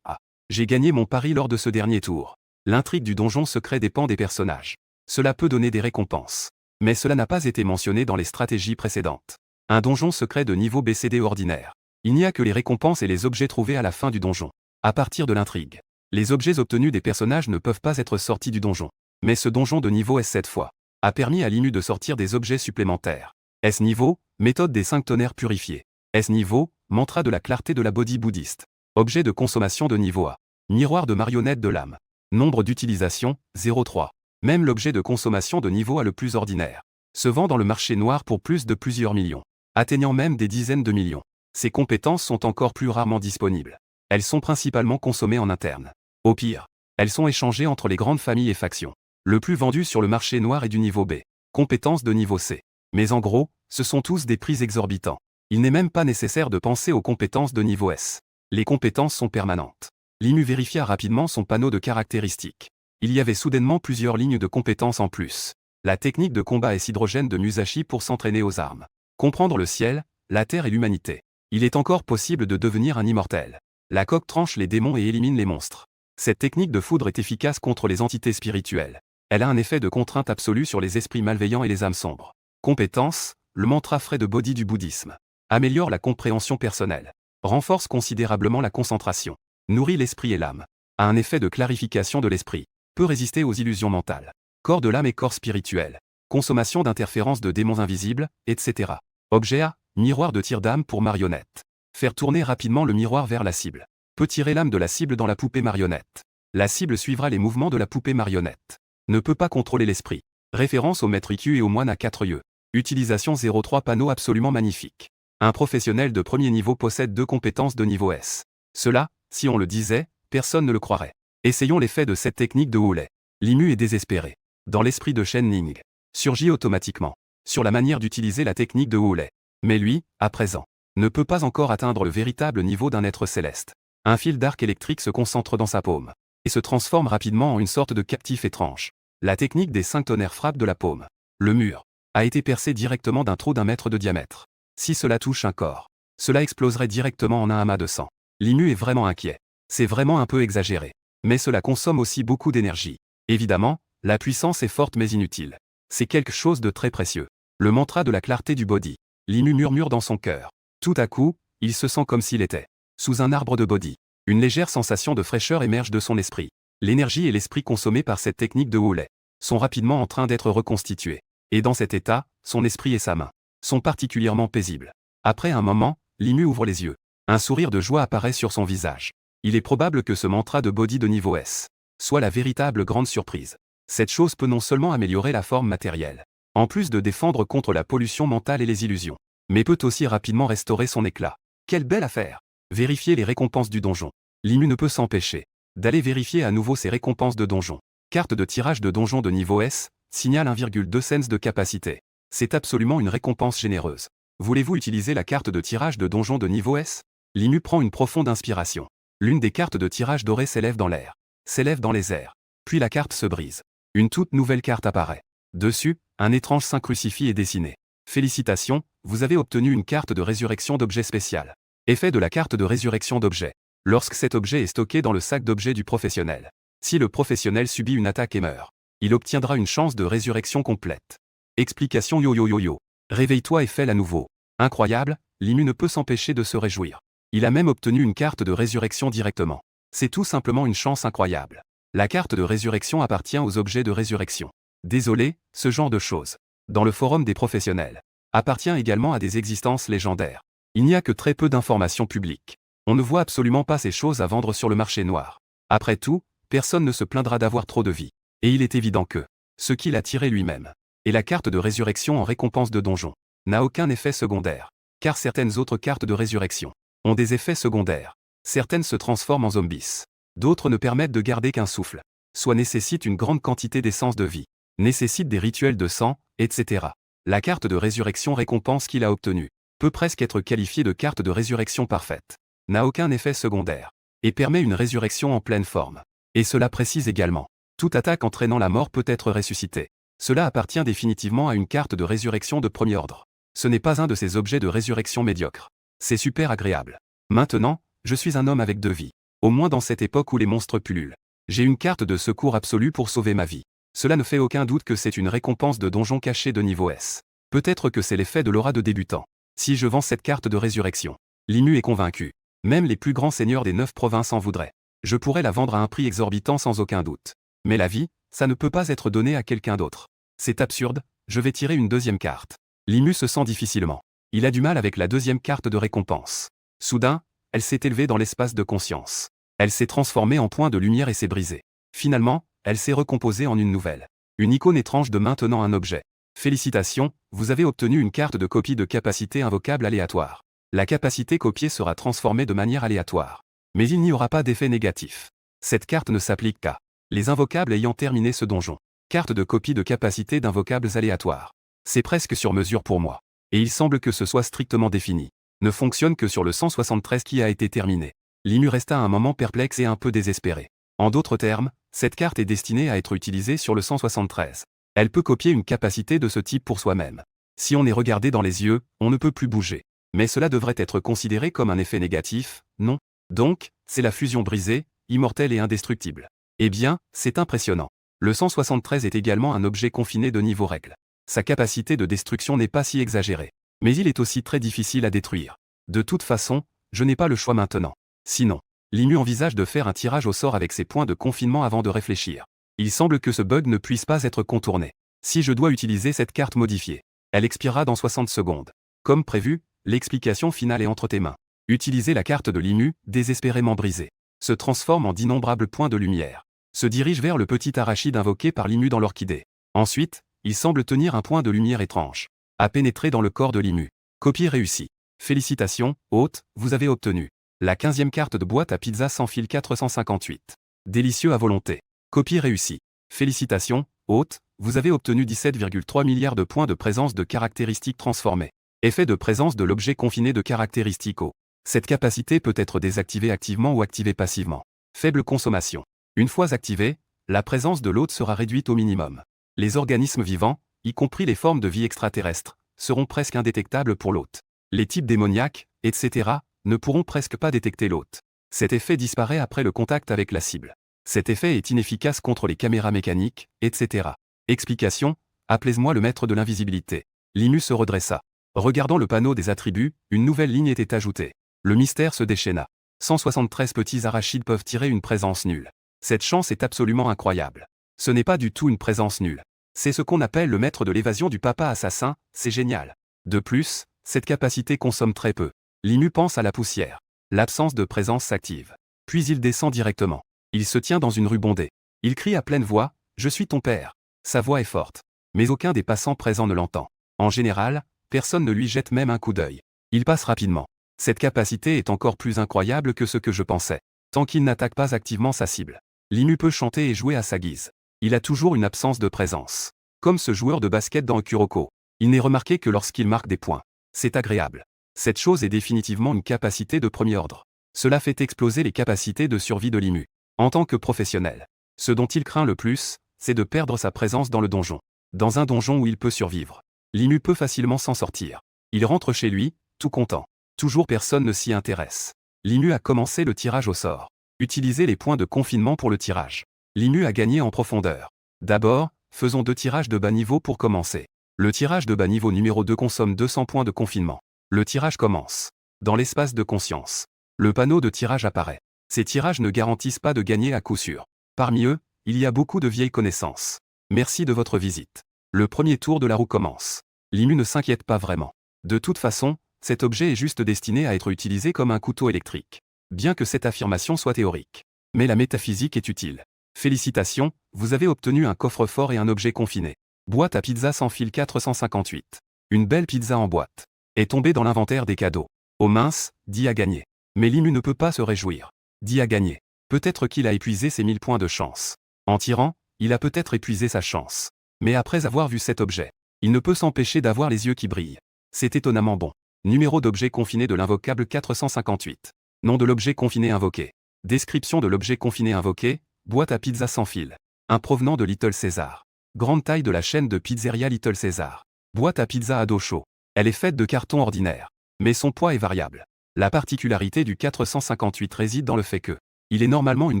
ah. J'ai gagné mon pari lors de ce dernier tour. L'intrigue du donjon secret dépend des personnages. Cela peut donner des récompenses. Mais cela n'a pas été mentionné dans les stratégies précédentes. Un donjon secret de niveau BCD ordinaire. Il n'y a que les récompenses et les objets trouvés à la fin du donjon. À partir de l'intrigue. Les objets obtenus des personnages ne peuvent pas être sortis du donjon. Mais ce donjon de niveau S cette fois a permis à Limu de sortir des objets supplémentaires. S niveau, méthode des 5 tonnerres purifiés. S niveau, mantra de la clarté de la Bodhi bouddhiste. Objet de consommation de niveau A. Miroir de marionnette de l'âme. Nombre d'utilisation, 0,3. Même l'objet de consommation de niveau A le plus ordinaire. Se vend dans le marché noir pour plus de plusieurs millions. Atteignant même des dizaines de millions. Ces compétences sont encore plus rarement disponibles. Elles sont principalement consommées en interne. Au pire, elles sont échangées entre les grandes familles et factions. Le plus vendu sur le marché noir est du niveau B. Compétences de niveau C. Mais en gros, ce sont tous des prix exorbitants. Il n'est même pas nécessaire de penser aux compétences de niveau S. Les compétences sont permanentes. Limu vérifia rapidement son panneau de caractéristiques. Il y avait soudainement plusieurs lignes de compétences en plus. La technique de combat S-hydrogène de Musashi pour s'entraîner aux armes. Comprendre le ciel, la terre et l'humanité. Il est encore possible de devenir un immortel. La coque tranche les démons et élimine les monstres. Cette technique de foudre est efficace contre les entités spirituelles. Elle a un effet de contrainte absolue sur les esprits malveillants et les âmes sombres. Compétence, le mantra frais de Bodhi du bouddhisme. Améliore la compréhension personnelle. Renforce considérablement la concentration. Nourrit l'esprit et l'âme. A un effet de clarification de l'esprit. Peut résister aux illusions mentales. Corps de l'âme et corps spirituel. Consommation d'interférences de démons invisibles, etc. Objet A, miroir de tir d'âme pour marionnette. Faire tourner rapidement le miroir vers la cible. Peut tirer l'âme de la cible dans la poupée marionnette. La cible suivra les mouvements de la poupée marionnette. Ne peut pas contrôler l'esprit. Référence au maître Ikyu et au moine à 4 yeux. Utilisation 0,3 panneau absolument magnifique. Un professionnel de premier niveau possède 2 compétences de niveau S. Cela, si on le disait, personne ne le croirait. Essayons l'effet de cette technique de Houlet. Limu est désespéré. Dans l'esprit de Shen Ning. Surgit automatiquement. Sur la manière d'utiliser la technique de Houlet. Mais lui, à présent, ne peut pas encore atteindre le véritable niveau d'un être céleste. Un fil d'arc électrique se concentre dans sa paume. et se transforme rapidement en une sorte de captif étrange. La technique des 5 tonnerres frappe de la paume. Le mur a été percé directement d'un trou d'1 mètre de diamètre. Si cela touche un corps, cela exploserait directement en un amas de sang. Limu est vraiment inquiet. C'est vraiment un peu exagéré. Mais cela consomme aussi beaucoup d'énergie. Évidemment, la puissance est forte mais inutile. C'est quelque chose de très précieux. Le mantra de la clarté du body. Limu murmure dans son cœur. Tout à coup, il se sent comme s'il était sous un arbre de body. Une légère sensation de fraîcheur émerge de son esprit. L'énergie et l'esprit consommés par cette technique de Woolley sont rapidement en train d'être reconstitués. Et dans cet état, son esprit et sa main sont particulièrement paisibles. Après un moment, Limu ouvre les yeux. Un sourire de joie apparaît sur son visage. Il est probable que ce mantra de body de niveau S soit la véritable grande surprise. Cette chose peut non seulement améliorer la forme matérielle, en plus de défendre contre la pollution mentale et les illusions, mais peut aussi rapidement restaurer son éclat. Quelle belle affaire! Vérifier les récompenses du donjon. Limu ne peut s'empêcher d'aller vérifier à nouveau ses récompenses de donjon. Carte de tirage de donjon de niveau S, signale 1,2 cents de capacité. C'est absolument une récompense généreuse. Voulez-vous utiliser la carte de tirage de donjon de niveau S? Limu prend une profonde inspiration. L'une des cartes de tirage dorées s'élève dans l'air. S'élève dans les airs. Puis la carte se brise. Une toute nouvelle carte apparaît. Dessus, un étrange saint crucifix est dessiné. Félicitations, vous avez obtenu une carte de résurrection d'objet spécial. Effet de la carte de résurrection d'objet. Lorsque cet objet est stocké dans le sac d'objets du professionnel. Si le professionnel subit une attaque et meurt, il obtiendra une chance de résurrection complète. Explication yo yo yo yo. Réveille-toi et fais-le à nouveau. Incroyable, Limu ne peut s'empêcher de se réjouir. Il a même obtenu une carte de résurrection directement. C'est tout simplement une chance incroyable. La carte de résurrection appartient aux objets de résurrection. Désolé, ce genre de choses, dans le forum des professionnels, appartient également à des existences légendaires. Il n'y a que très peu d'informations publiques. On ne voit absolument pas ces choses à vendre sur le marché noir. Après tout, personne ne se plaindra d'avoir trop de vie. Et il est évident que ce qu'il a tiré lui-même, et la carte de résurrection en récompense de donjon, n'a aucun effet secondaire. Car certaines autres cartes de résurrection ont des effets secondaires. Certaines se transforment en zombies. D'autres ne permettent de garder qu'un souffle. Soit nécessitent une grande quantité d'essence de vie. Nécessitent des rituels de sang, etc. La carte de résurrection récompense qu'il a obtenue peut presque être qualifiée de carte de résurrection parfaite. N'a aucun effet secondaire. Et permet une résurrection en pleine forme. Et cela précise également. Toute attaque entraînant la mort peut être ressuscitée. Cela appartient définitivement à une carte de résurrection de premier ordre. Ce n'est pas un de ces objets de résurrection médiocres. C'est super agréable. Maintenant, je suis un homme avec 2 vies. Au moins dans cette époque où les monstres pullulent. J'ai une carte de secours absolue pour sauver ma vie. Cela ne fait aucun doute que c'est une récompense de donjon caché de niveau S. Peut-être que c'est l'effet de l'aura de débutant. Si je vends cette carte de résurrection, Limu est convaincu. Même les plus grands seigneurs des 9 provinces en voudraient. Je pourrais la vendre à un prix exorbitant sans aucun doute. Mais la vie, ça ne peut pas être donné à quelqu'un d'autre. C'est absurde, je vais tirer une deuxième carte. Limu se sent difficilement. Il a du mal avec la deuxième carte de récompense. Soudain, elle s'est élevée dans l'espace de conscience. Elle s'est transformée en point de lumière et s'est brisée. Finalement, elle s'est recomposée en une nouvelle. Une icône étrange de maintenant un objet. Félicitations, vous avez obtenu une carte de copie de capacité invocable aléatoire. La capacité copiée sera transformée de manière aléatoire. Mais il n'y aura pas d'effet négatif. Cette carte ne s'applique qu'à les invocables ayant terminé ce donjon. Carte de copie de capacité d'invocables aléatoires. C'est presque sur mesure pour moi. Et il semble que ce soit strictement défini. Ne fonctionne que sur le 173 qui a été terminé. Limu resta un moment perplexe et un peu désespéré. En d'autres termes, cette carte est destinée à être utilisée sur le 173. Elle peut copier une capacité de ce type pour soi-même. Si on est regardé dans les yeux, on ne peut plus bouger. Mais cela devrait être considéré comme un effet négatif, non? Donc, c'est la fusion brisée, immortelle et indestructible. Eh bien, c'est impressionnant. Le 173 est également un objet confiné de niveau règle. Sa capacité de destruction n'est pas si exagérée. Mais il est aussi très difficile à détruire. De toute façon, je n'ai pas le choix maintenant. Sinon, Limu envisage de faire un tirage au sort avec ses points de confinement avant de réfléchir. Il semble que ce bug ne puisse pas être contourné. Si je dois utiliser cette carte modifiée, elle expirera dans 60 secondes. Comme prévu, l'explication finale est entre tes mains. Utiliser la carte de Limu, désespérément brisée, se transforme en d'innombrables points de lumière. Se dirige vers le petit arachide invoqué par Limu dans l'orchidée. Ensuite, il semble tenir un point de lumière étrange. A pénétrer dans le corps de Limu. Copie réussie. Félicitations, hôte, vous avez obtenu la 15e carte de boîte à pizza sans fil 458. Délicieux à volonté. Copie réussie. Félicitations, hôte, vous avez obtenu 17,3 milliards de points de présence de caractéristiques transformées. Effet de présence de l'objet confiné de caractéristiques O. Cette capacité peut être désactivée activement ou activée passivement. Faible consommation. Une fois activé, la présence de l'hôte sera réduite au minimum. Les organismes vivants, y compris les formes de vie extraterrestres, seront presque indétectables pour l'hôte. Les types démoniaques, etc., ne pourront presque pas détecter l'hôte. Cet effet disparaît après le contact avec la cible. Cet effet est inefficace contre les caméras mécaniques, etc. Explication, appelez-moi le maître de l'invisibilité. Limu se redressa. Regardant le panneau des attributs, une nouvelle ligne était ajoutée. Le mystère se déchaîna. 173 petits arachides peuvent tirer une présence nulle. Cette chance est absolument incroyable. Ce n'est pas du tout une présence nulle. C'est ce qu'on appelle le maître de l'évasion du papa assassin, c'est génial. De plus, cette capacité consomme très peu. Limu pense à la poussière. L'absence de présence s'active. Puis il descend directement. Il se tient dans une rue bondée. Il crie à pleine voix, « Je suis ton père ». Sa voix est forte. Mais aucun des passants présents ne l'entend. En général, personne ne lui jette même un coup d'œil. Il passe rapidement. Cette capacité est encore plus incroyable que ce que je pensais. Tant qu'il n'attaque pas activement sa cible. Limu peut chanter et jouer à sa guise. Il a toujours une absence de présence. Comme ce joueur de basket dans Kuroko. Il n'est remarqué que lorsqu'il marque des points. C'est agréable. Cette chose est définitivement une capacité de premier ordre. Cela fait exploser les capacités de survie de Limu. En tant que professionnel, ce dont il craint le plus, c'est de perdre sa présence dans le donjon. Dans un donjon où il peut survivre. Limu peut facilement s'en sortir. Il rentre chez lui, tout content. Toujours personne ne s'y intéresse. Limu a commencé le tirage au sort. Utilisez les points de confinement pour le tirage. Limu a gagné en profondeur. D'abord, faisons 2 tirages de bas niveau pour commencer. Le tirage de bas niveau numéro 2 consomme 200 points de confinement. Le tirage commence. Dans l'espace de conscience. Le panneau de tirage apparaît. Ces tirages ne garantissent pas de gagner à coup sûr. Parmi eux, il y a beaucoup de vieilles connaissances. Merci de votre visite. Le premier tour de la roue commence. Limu ne s'inquiète pas vraiment. De toute façon, cet objet est juste destiné à être utilisé comme un couteau électrique. Bien que cette affirmation soit théorique. Mais la métaphysique est utile. Félicitations, vous avez obtenu un coffre-fort et un objet confiné. Boîte à pizza sans fil 458. Une belle pizza en boîte. Est tombée dans l'inventaire des cadeaux. Oh mince, dit a gagné. Mais Limu ne peut pas se réjouir. Dit a gagné. Peut-être qu'il a épuisé ses 1000 points de chance. En tirant, il a peut-être épuisé sa chance. Mais après avoir vu cet objet, il ne peut s'empêcher d'avoir les yeux qui brillent. C'est étonnamment bon. Numéro d'objet confiné de l'invocable 458. Nom de l'objet confiné invoqué. Description de l'objet confiné invoqué, boîte à pizza sans fil. Un provenant de Little Caesar. Grande taille de la chaîne de pizzeria Little Caesar. Boîte à pizza à dos chaud. Elle est faite de carton ordinaire. Mais son poids est variable. La particularité du 458 réside dans le fait que il est normalement une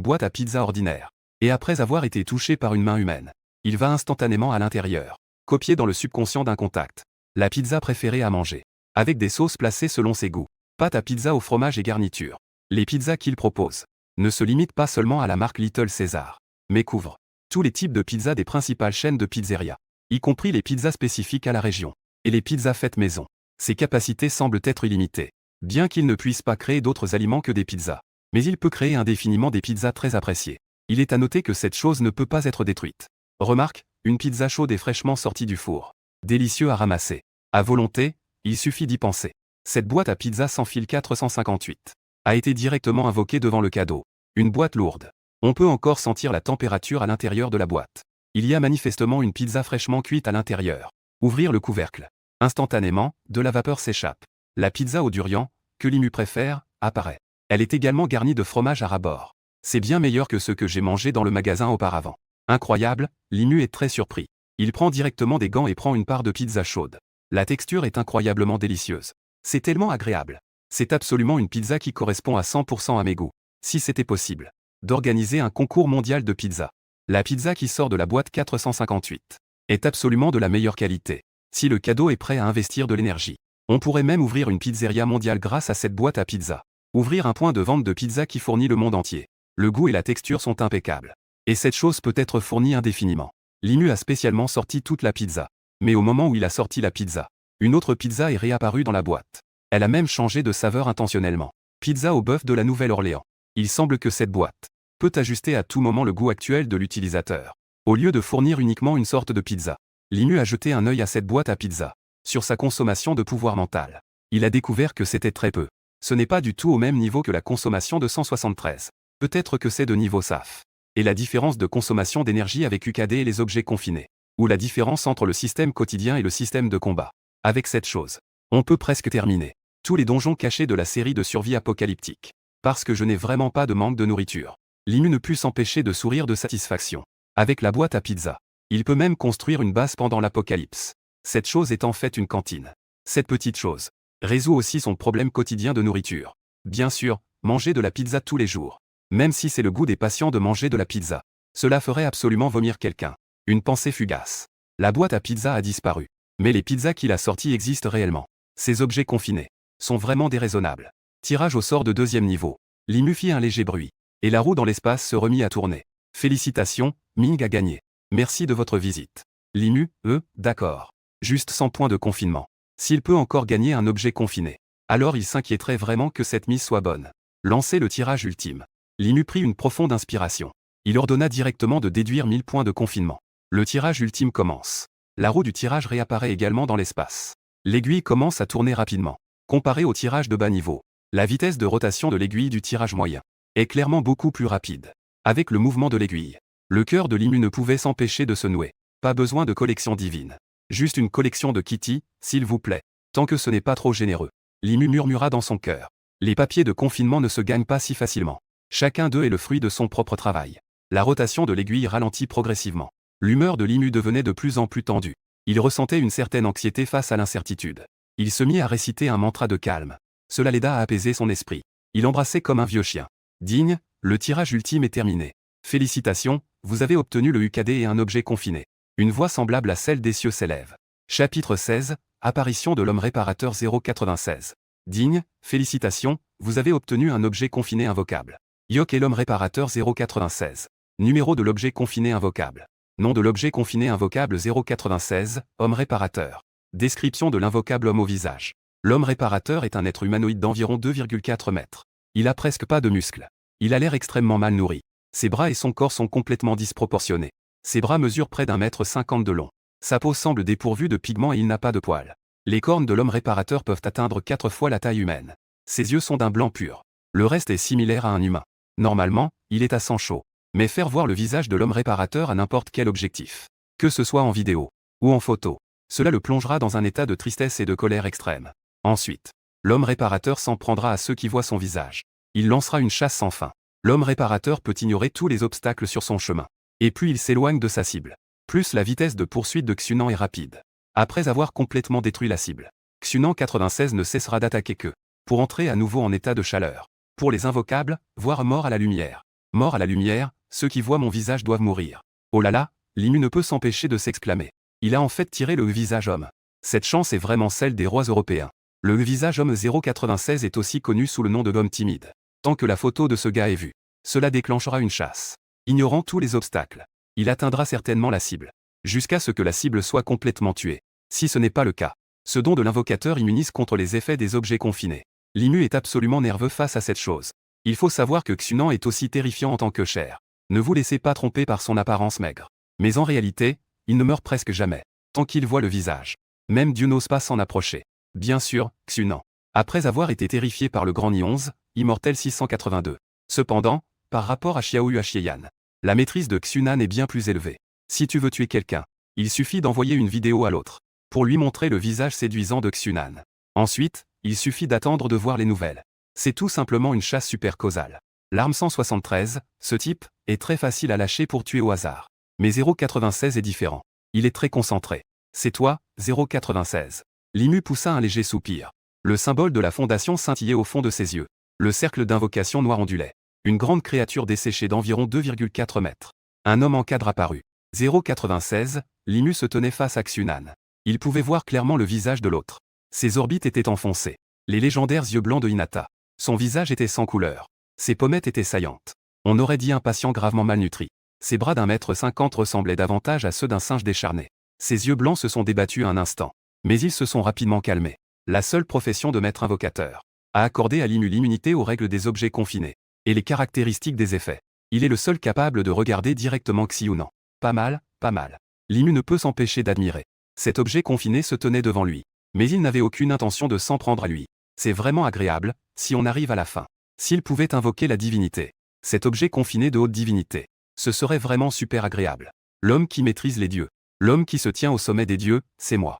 boîte à pizza ordinaire. Et après avoir été touché par une main humaine, il va instantanément à l'intérieur. Copié dans le subconscient d'un contact. La pizza préférée à manger. Avec des sauces placées selon ses goûts. Pâte à pizza au fromage et garniture. Les pizzas qu'il propose ne se limitent pas seulement à la marque Little Caesar, mais couvrent tous les types de pizzas des principales chaînes de pizzeria, y compris les pizzas spécifiques à la région, et les pizzas faites maison. Ses capacités semblent être illimitées, bien qu'il ne puisse pas créer d'autres aliments que des pizzas. Mais il peut créer indéfiniment des pizzas très appréciées. Il est à noter que cette chose ne peut pas être détruite. Remarque, une pizza chaude et fraîchement sortie du four. Délicieux à ramasser. À volonté, il suffit d'y penser. Cette boîte à pizza sans fil 458 a été directement invoquée devant le cadeau. Une boîte lourde. On peut encore sentir la température à l'intérieur de la boîte. Il y a manifestement une pizza fraîchement cuite à l'intérieur. Ouvrir le couvercle. Instantanément, de la vapeur s'échappe. La pizza au durian, que Limu préfère, apparaît. Elle est également garnie de fromage à ras-bord. C'est bien meilleur que ce que j'ai mangé dans le magasin auparavant. Incroyable, Limu est très surpris. Il prend directement des gants et prend une part de pizza chaude. La texture est incroyablement délicieuse. C'est tellement agréable. C'est absolument une pizza qui correspond à 100% à mes goûts. Si c'était possible d'organiser un concours mondial de pizza. La pizza qui sort de la boîte 458 est absolument de la meilleure qualité. Si le cadeau est prêt à investir de l'énergie, on pourrait même ouvrir une pizzeria mondiale grâce à cette boîte à pizza. Ouvrir un point de vente de pizza qui fournit le monde entier. Le goût et la texture sont impeccables. Et cette chose peut être fournie indéfiniment. Limu a spécialement sorti toute la pizza. Mais au moment où il a sorti la pizza, une autre pizza est réapparue dans la boîte. Elle a même changé de saveur intentionnellement. Pizza au bœuf de la Nouvelle-Orléans. Il semble que cette boîte peut ajuster à tout moment le goût actuel de l'utilisateur. Au lieu de fournir uniquement une sorte de pizza, Limu a jeté un œil à cette boîte à pizza. Sur sa consommation de pouvoir mental. Il a découvert que c'était très peu. Ce n'est pas du tout au même niveau que la consommation de 173. Peut-être que c'est de niveau SAF. Et la différence de consommation d'énergie avec UKD et les objets confinés. Ou la différence entre le système quotidien et le système de combat. Avec cette chose, on peut presque terminer tous les donjons cachés de la série de survie apocalyptique. Parce que je n'ai vraiment pas de manque de nourriture. Limu ne put s'empêcher de sourire de satisfaction. Avec la boîte à pizza, il peut même construire une base pendant l'apocalypse. Cette chose est en fait une cantine. Cette petite chose résout aussi son problème quotidien de nourriture. Bien sûr, manger de la pizza tous les jours. Même si c'est le goût des patients de manger de la pizza. Cela ferait absolument vomir quelqu'un. Une pensée fugace. La boîte à pizza a disparu. Mais les pizzas qu'il a sorties existent réellement. Ces objets confinés sont vraiment déraisonnables. Tirage au sort de 2e niveau. Limu fit un léger bruit. Et la roue dans l'espace se remit à tourner. Félicitations, Ming a gagné. Merci de votre visite. Limu, d'accord. Juste 100 points de confinement. S'il peut encore gagner un objet confiné, alors il s'inquiéterait vraiment que cette mise soit bonne. Lancez le tirage ultime. Limu prit une profonde inspiration. Il ordonna directement de déduire 1000 points de confinement. Le tirage ultime commence. La roue du tirage réapparaît également dans l'espace. L'aiguille commence à tourner rapidement. Comparé au tirage de bas niveau, la vitesse de rotation de l'aiguille du tirage moyen est clairement beaucoup plus rapide. Avec le mouvement de l'aiguille, le cœur de Limu ne pouvait s'empêcher de se nouer. Pas besoin de collection divine. Juste une collection de Kitty, s'il vous plaît. Tant que ce n'est pas trop généreux. Limu murmura dans son cœur. Les papiers de confinement ne se gagnent pas si facilement. Chacun d'eux est le fruit de son propre travail. La rotation de l'aiguille ralentit progressivement. L'humeur de Limu devenait de plus en plus tendue. Il ressentait une certaine anxiété face à l'incertitude. Il se mit à réciter un mantra de calme. Cela l'aida à apaiser son esprit. Il embrassait comme un vieux chien. Digne, le tirage ultime est terminé. Félicitations, vous avez obtenu le UKD et un objet confiné. Une voix semblable à celle des cieux s'élève. Chapitre 16, Apparition de l'homme réparateur 096. Digne, félicitations, vous avez obtenu un objet confiné invocable. Yok est l'homme réparateur 096. Numéro de l'objet confiné invocable. Nom de l'objet confiné invocable 096, homme réparateur. Description de l'invocable homme au visage. L'homme réparateur est un être humanoïde d'environ 2,4 mètres. Il a presque pas de muscles. Il a l'air extrêmement mal nourri. Ses bras et son corps sont complètement disproportionnés. Ses bras mesurent près d'1,50 m de long. Sa peau semble dépourvue de pigments et il n'a pas de poils. Les cornes de l'homme réparateur peuvent atteindre 4 fois la taille humaine. Ses yeux sont d'un blanc pur. Le reste est similaire à un humain. Normalement, il est à sang chaud. Mais faire voir le visage de l'homme réparateur à n'importe quel objectif, que ce soit en vidéo ou en photo, cela le plongera dans un état de tristesse et de colère extrême. Ensuite, l'homme réparateur s'en prendra à ceux qui voient son visage. Il lancera une chasse sans fin. L'homme réparateur peut ignorer tous les obstacles sur son chemin. Et plus il s'éloigne de sa cible, plus la vitesse de poursuite de Xunan est rapide. Après avoir complètement détruit la cible, Xunan 96 ne cessera d'attaquer que pour entrer à nouveau en état de chaleur. Pour les invocables, voir mort à la lumière. Mort à la lumière, ceux qui voient mon visage doivent mourir. Oh là là, Limu ne peut s'empêcher de s'exclamer. Il a en fait tiré le visage homme. Cette chance est vraiment celle des rois européens. Le visage homme 096 est aussi connu sous le nom de l'homme timide. Tant que la photo de ce gars est vue, cela déclenchera une chasse. Ignorant tous les obstacles, il atteindra certainement la cible, jusqu'à ce que la cible soit complètement tuée. Si ce n'est pas le cas, ce don de l'invocateur immunise contre les effets des objets confinés. Limu est absolument nerveux face à cette chose. Il faut savoir que Xunan est aussi terrifiant en tant que chair. Ne vous laissez pas tromper par son apparence maigre. Mais en réalité, il ne meurt presque jamais, tant qu'il voit le visage. Même Dieu n'ose pas s'en approcher. Bien sûr, Xunan. Après avoir été terrifié par le Grand Ni 11, Immortel 682. Cependant, par rapport à Xiaoyu Achieyan, la maîtrise de Xunan est bien plus élevée. Si tu veux tuer quelqu'un, il suffit d'envoyer une vidéo à l'autre, pour lui montrer le visage séduisant de Xunan. Ensuite, il suffit d'attendre de voir les nouvelles. C'est tout simplement une chasse super causale. L'arme 173, ce type, est très facile à lâcher pour tuer au hasard. Mais 096 est différent. Il est très concentré. C'est toi, 096. Limu poussa un léger soupir. Le symbole de la fondation scintillait au fond de ses yeux. Le cercle d'invocation noir ondulait. Une grande créature desséchée d'environ 2,4 mètres. Un homme en cadre apparut. 096, Limu se tenait face à Xunan. Il pouvait voir clairement le visage de l'autre. Ses orbites étaient enfoncées. Les légendaires yeux blancs de Hinata. Son visage était sans couleur. Ses pommettes étaient saillantes. On aurait dit un patient gravement malnutri. Ses bras d'1,50 m ressemblaient davantage à ceux d'un singe décharné. Ses yeux blancs se sont débattus un instant. Mais ils se sont rapidement calmés. La seule profession de maître invocateur a accordé à Limu l'immunité aux règles des objets confinés et les caractéristiques des effets. Il est le seul capable de regarder directement Xiunan. Pas mal, pas mal. Limu ne peut s'empêcher d'admirer. Cet objet confiné se tenait devant lui. Mais il n'avait aucune intention de s'en prendre à lui. C'est vraiment agréable, si on arrive à la fin. S'il pouvait invoquer la divinité, cet objet confiné de haute divinité, ce serait vraiment super agréable. L'homme qui maîtrise les dieux. L'homme qui se tient au sommet des dieux, c'est moi.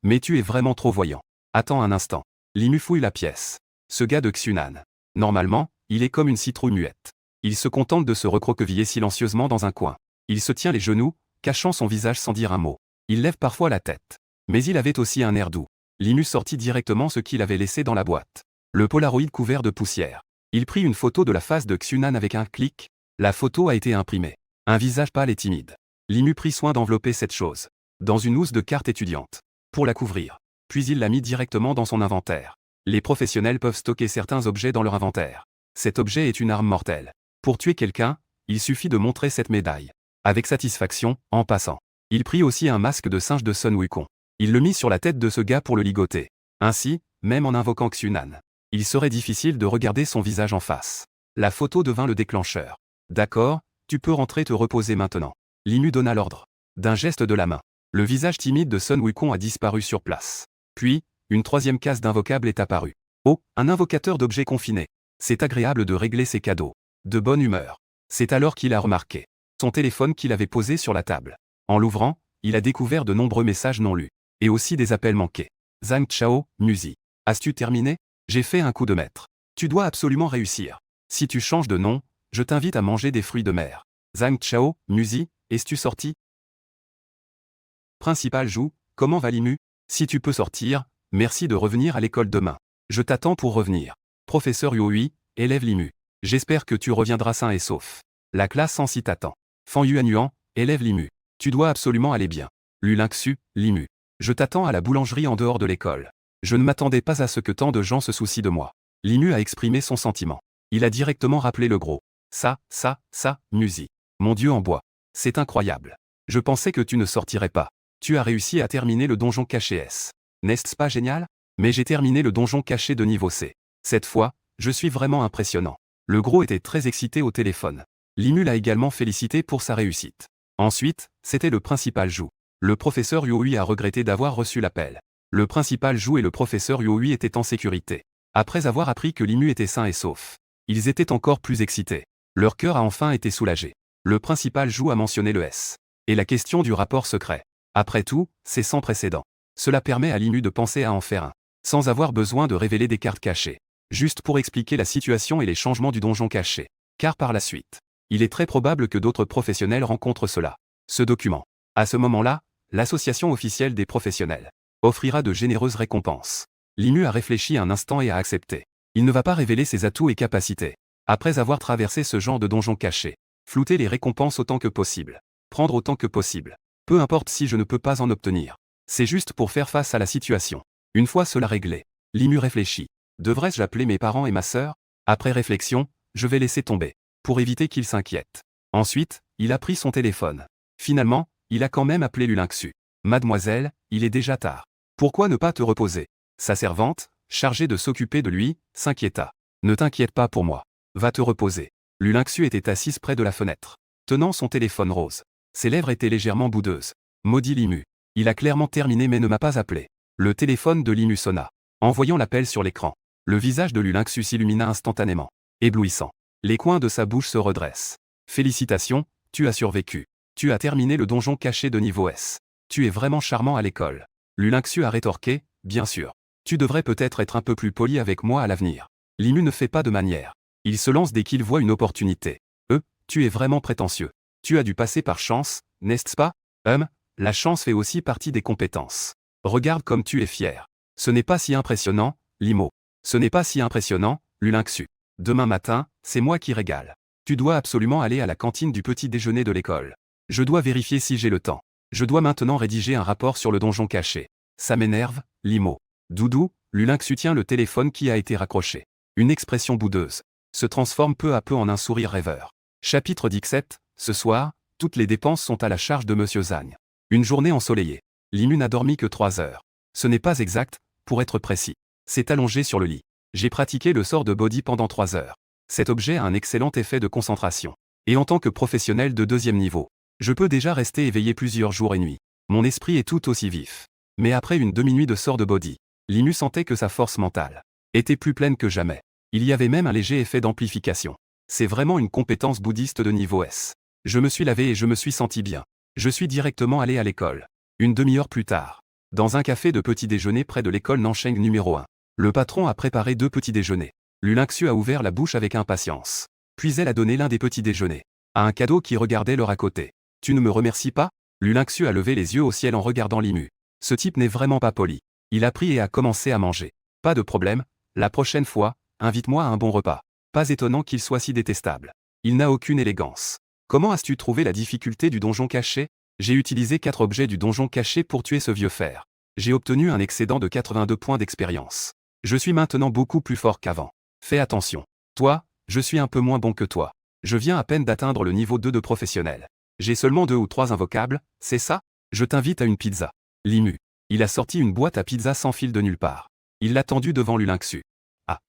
Mais tu es vraiment trop voyant. Attends un instant. Limu fouille la pièce. Ce gars de Xunan. Normalement, il est comme une citrouille muette. Il se contente de se recroqueviller silencieusement dans un coin. Il se tient les genoux, cachant son visage sans dire un mot. Il lève parfois la tête. Mais il avait aussi un air doux. Limu sortit directement ce qu'il avait laissé dans la boîte. Le Polaroid couvert de poussière. Il prit une photo de la face de Xunan avec un clic. La photo a été imprimée. Un visage pâle et timide. Limu prit soin d'envelopper cette chose dans une housse de carte étudiante pour la couvrir. Puis il l'a mis directement dans son inventaire. Les professionnels peuvent stocker certains objets dans leur inventaire. Cet objet est une arme mortelle. Pour tuer quelqu'un, il suffit de montrer cette médaille. Avec satisfaction, en passant. Il prit aussi un masque de singe de Sun Wukong. Il le mit sur la tête de ce gars pour le ligoter. Ainsi, même en invoquant Xunan, il serait difficile de regarder son visage en face. La photo devint le déclencheur. D'accord, tu peux rentrer te reposer maintenant. Limu donna l'ordre. D'un geste de la main. Le visage timide de Sun Wukong a disparu sur place. Puis, une troisième case d'invocable est apparue. Oh, un invocateur d'objets confinés. C'est agréable de régler ses cadeaux. De bonne humeur. C'est alors qu'il a remarqué son téléphone qu'il avait posé sur la table. En l'ouvrant, il a découvert de nombreux messages non lus. Et aussi des appels manqués. Zhang Chao, Musi. As-tu terminé? J'ai fait un coup de maître. Tu dois absolument réussir. Si tu changes de nom, je t'invite à manger des fruits de mer. Zhang Chao, Musi, es-tu sorti? Principal Jou, comment va Limu? Si tu peux sortir, merci de revenir à l'école demain. Je t'attends pour revenir. Professeur Yui, élève Limu. J'espère que tu reviendras sain et sauf. La classe en s'y t'attend. Fan Yuanyuan, élève Limu. Tu dois absolument aller bien. Lulingxu, Limu. Je t'attends à la boulangerie en dehors de l'école. Je ne m'attendais pas à ce que tant de gens se soucient de moi. Limu a exprimé son sentiment. Il a directement rappelé le gros. Ça, Musi. Mon Dieu en bois. C'est incroyable. Je pensais que tu ne sortirais pas. Tu as réussi à terminer le donjon caché S. N'est-ce pas génial? Mais j'ai terminé le donjon caché de niveau C. Cette fois, je suis vraiment impressionnant. Le gros était très excité au téléphone. Limu l'a également félicité pour sa réussite. Ensuite, c'était le principal Jou. Le professeur Yui a regretté d'avoir reçu l'appel. Le principal Jou et le professeur Yui étaient en sécurité. Après avoir appris que Limu était sain et sauf, ils étaient encore plus excités. Leur cœur a enfin été soulagé. Le principal Jou a mentionné le S. Et la question du rapport secret. Après tout, c'est sans précédent. Cela permet à Limu de penser à en faire un, sans avoir besoin de révéler des cartes cachées. Juste pour expliquer la situation et les changements du donjon caché. Car par la suite, il est très probable que d'autres professionnels rencontrent cela. Ce document. À ce moment-là, l'association officielle des professionnels offrira de généreuses récompenses. Limu a réfléchi un instant et a accepté. Il ne va pas révéler ses atouts et capacités. Après avoir traversé ce genre de donjon caché, flouter les récompenses autant que possible. Prendre autant que possible. Peu importe si je ne peux pas en obtenir. C'est juste pour faire face à la situation. Une fois cela réglé, Limu réfléchit. Devrais-je appeler mes parents et ma sœur? Après réflexion, je vais laisser tomber. Pour éviter qu'ils s'inquiètent. Ensuite, il a pris son téléphone. Finalement, il a quand même appelé Lulingxu. Mademoiselle, il est déjà tard. Pourquoi ne pas te reposer? Sa servante, chargée de s'occuper de lui, s'inquiéta. Ne t'inquiète pas pour moi. Va te reposer. Lulingxu était assise près de la fenêtre, tenant son téléphone rose. Ses lèvres étaient légèrement boudeuses. Maudit Limu. Il a clairement terminé mais ne m'a pas appelé. Le téléphone de Limu sonna. En voyant l'appel sur l'écran, le visage de Lulingxu s'illumina instantanément. Éblouissant. Les coins de sa bouche se redressent. Félicitations, tu as survécu. Tu as terminé le donjon caché de niveau S. Tu es vraiment charmant à l'école. Lulingxu a rétorqué, bien sûr. Tu devrais peut-être être un peu plus poli avec moi à l'avenir. Limu ne fait pas de manière. Il se lance dès qu'il voit une opportunité. Tu es vraiment prétentieux. Tu as dû passer par chance, n'est-ce pas? La chance fait aussi partie des compétences. Regarde comme tu es fier. Ce n'est pas si impressionnant, Limo. Ce n'est pas si impressionnant, Lulingxu. Demain matin, c'est moi qui régale. Tu dois absolument aller à la cantine du petit déjeuner de l'école. Je dois vérifier si j'ai le temps. Je dois maintenant rédiger un rapport sur le donjon caché. Ça m'énerve, Limo. Doudou, Lulingxu tient le téléphone qui a été raccroché. Une expression boudeuse se transforme peu à peu en un sourire rêveur. Chapitre 17, ce soir, toutes les dépenses sont à la charge de Monsieur Zhang. Une journée ensoleillée. Limu n'a dormi que 3 heures. Ce n'est pas exact, pour être précis. C'est allongé sur le lit. J'ai pratiqué le sort de body pendant 3 heures. Cet objet a un excellent effet de concentration. Et en tant que professionnel de 2e niveau, je peux déjà rester éveillé plusieurs jours et nuits. Mon esprit est tout aussi vif. Mais après une demi-nuit de sort de body, Limu sentait que sa force mentale était plus pleine que jamais. Il y avait même un léger effet d'amplification. C'est vraiment une compétence bouddhiste de niveau S. Je me suis lavé et je me suis senti bien. Je suis directement allé à l'école. Une demi-heure plus tard, dans un café de petit déjeuner près de l'école Nansheng numéro 1, le patron a préparé 2 petits déjeuners. Lulingxu a ouvert la bouche avec impatience. Puis elle a donné l'un des petits déjeuners à un cadeau qui regardait l'heure à côté. Tu ne me remercies pas? Lulinxiu a levé les yeux au ciel en regardant Limu. Ce type n'est vraiment pas poli. Il a pris et a commencé à manger. Pas de problème, la prochaine fois, invite-moi à un bon repas. Pas étonnant qu'il soit si détestable. Il n'a aucune élégance. Comment as-tu trouvé la difficulté du donjon caché? J'ai utilisé 4 objets du donjon caché pour tuer ce vieux fer. J'ai obtenu un excédent de 82 points d'expérience. Je suis maintenant beaucoup plus fort qu'avant. Fais attention. Toi, je suis un peu moins bon que toi. Je viens à peine d'atteindre le niveau 2 de professionnel. J'ai seulement 2 ou 3 invocables, c'est ça? Je t'invite à une pizza. Limu. Il a sorti une boîte à pizza sans fil de nulle part. Il l'a tendue devant Lulinxiu. Ah.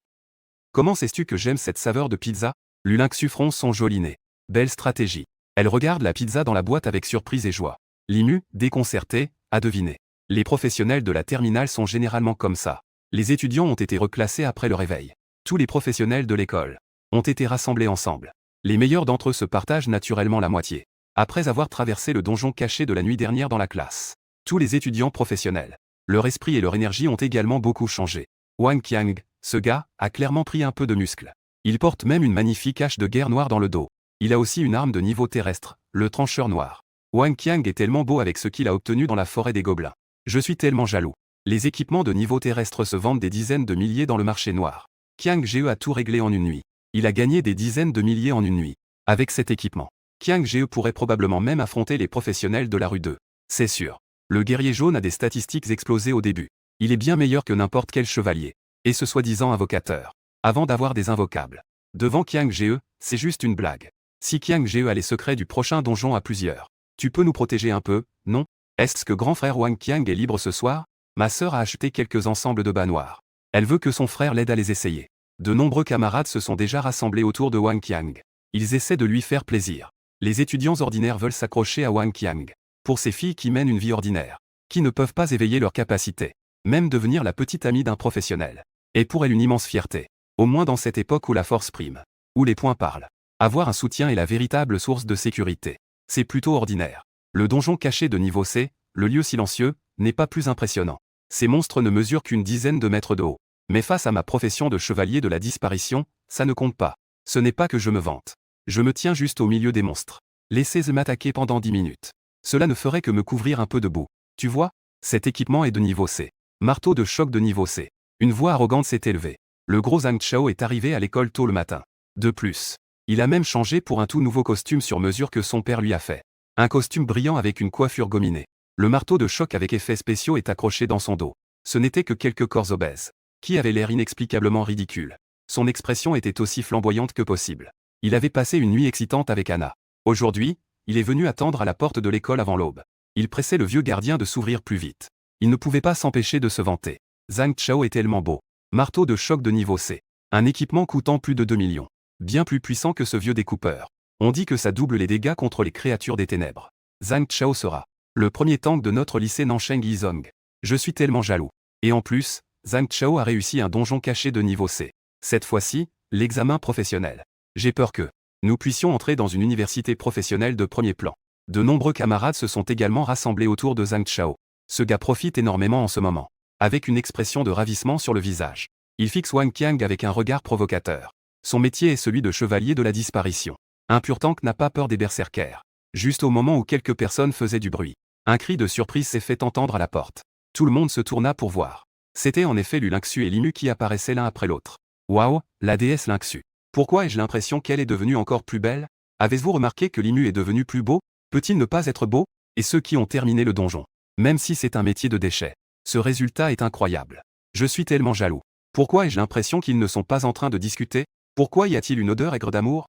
Comment sais-tu que j'aime cette saveur de pizza? Lulinxiu fronce son joli nez. Belle stratégie. Elle regarde la pizza dans la boîte avec surprise et joie. Limu, déconcerté, a deviné. Les professionnels de la terminale sont généralement comme ça. Les étudiants ont été reclassés après le réveil. Tous les professionnels de l'école ont été rassemblés ensemble. Les meilleurs d'entre eux se partagent naturellement la moitié. Après avoir traversé le donjon caché de la nuit dernière dans la classe, tous les étudiants professionnels, leur esprit et leur énergie ont également beaucoup changé. Wang Qiang, ce gars, a clairement pris un peu de muscle. Il porte même une magnifique hache de guerre noire dans le dos. Il a aussi une arme de niveau terrestre, le trancheur noir. Wang Qiang est tellement beau avec ce qu'il a obtenu dans la forêt des gobelins. Je suis tellement jaloux. Les équipements de niveau terrestre se vendent des dizaines de milliers dans le marché noir. Qiang Ge a tout réglé en une nuit. Il a gagné des dizaines de milliers en une nuit. Avec cet équipement, Qiang Ge pourrait probablement même affronter les professionnels de la rue 2. C'est sûr. Le guerrier jaune a des statistiques explosées au début. Il est bien meilleur que n'importe quel chevalier. Et ce soi-disant invocateur. Avant d'avoir des invocables. Devant Qiang Ge, c'est juste une blague. Si Qiang Ge a les secrets du prochain donjon à plusieurs, tu peux nous protéger un peu, non? Est-ce que grand frère Wang Qiang est libre ce soir? Ma sœur a acheté quelques ensembles de bas noirs. Elle veut que son frère l'aide à les essayer. De nombreux camarades se sont déjà rassemblés autour de Wang Qiang. Ils essaient de lui faire plaisir. Les étudiants ordinaires veulent s'accrocher à Wang Qiang. Pour ces filles qui mènent une vie ordinaire, qui ne peuvent pas éveiller leurs capacités, même devenir la petite amie d'un professionnel, est pour elle une immense fierté. Au moins dans cette époque où la force prime, où les points parlent. Avoir un soutien est la véritable source de sécurité. C'est plutôt ordinaire. Le donjon caché de niveau C, le lieu silencieux, n'est pas plus impressionnant. Ces monstres ne mesurent qu'une dizaine de mètres de haut. Mais face à ma profession de chevalier de la disparition, ça ne compte pas. Ce n'est pas que je me vante. Je me tiens juste au milieu des monstres. Laissez-les m'attaquer pendant 10 minutes. Cela ne ferait que me couvrir un peu de boue. Tu vois? Cet équipement est de niveau C. Marteau de choc de niveau C. Une voix arrogante s'est élevée. Le gros Zhang Chao est arrivé à l'école tôt le matin. De plus, il a même changé pour un tout nouveau costume sur mesure que son père lui a fait. Un costume brillant avec une coiffure gominée. Le marteau de choc avec effets spéciaux est accroché dans son dos. Ce n'était que quelques corps obèses, qui avaient l'air inexplicablement ridicule. Son expression était aussi flamboyante que possible. Il avait passé une nuit excitante avec Anna. Aujourd'hui, il est venu attendre à la porte de l'école avant l'aube. Il pressait le vieux gardien de s'ouvrir plus vite. Il ne pouvait pas s'empêcher de se vanter. Zhang Chao est tellement beau. Marteau de choc de niveau C. Un équipement coûtant plus de 2 millions. Bien plus puissant que ce vieux découpeur. On dit que ça double les dégâts contre les créatures des ténèbres. Zhang Chao sera le premier tank de notre lycée Nansheng Yizong. Je suis tellement jaloux. Et en plus, Zhang Chao a réussi un donjon caché de niveau C. Cette fois-ci, l'examen professionnel. J'ai peur que nous puissions entrer dans une université professionnelle de premier plan. De nombreux camarades se sont également rassemblés autour de Zhang Chao. Ce gars profite énormément en ce moment. Avec une expression de ravissement sur le visage. Il fixe Wang Qiang avec un regard provocateur. Son métier est celui de chevalier de la disparition. Un pur tank n'a pas peur des berserkers. Juste au moment où quelques personnes faisaient du bruit, un cri de surprise s'est fait entendre à la porte. Tout le monde se tourna pour voir. C'était en effet Lulinxiu et Limu qui apparaissaient l'un après l'autre. Waouh, la déesse Linxiu. Pourquoi ai-je l'impression qu'elle est devenue encore plus belle? Avez-vous remarqué que Limu est devenu plus beau? Peut-il ne pas être beau? Et ceux qui ont terminé le donjon, même si c'est un métier de déchet, ce résultat est incroyable. Je suis tellement jaloux. Pourquoi ai-je l'impression qu'ils ne sont pas en train de discuter? Pourquoi y a-t-il une odeur aigre d'amour?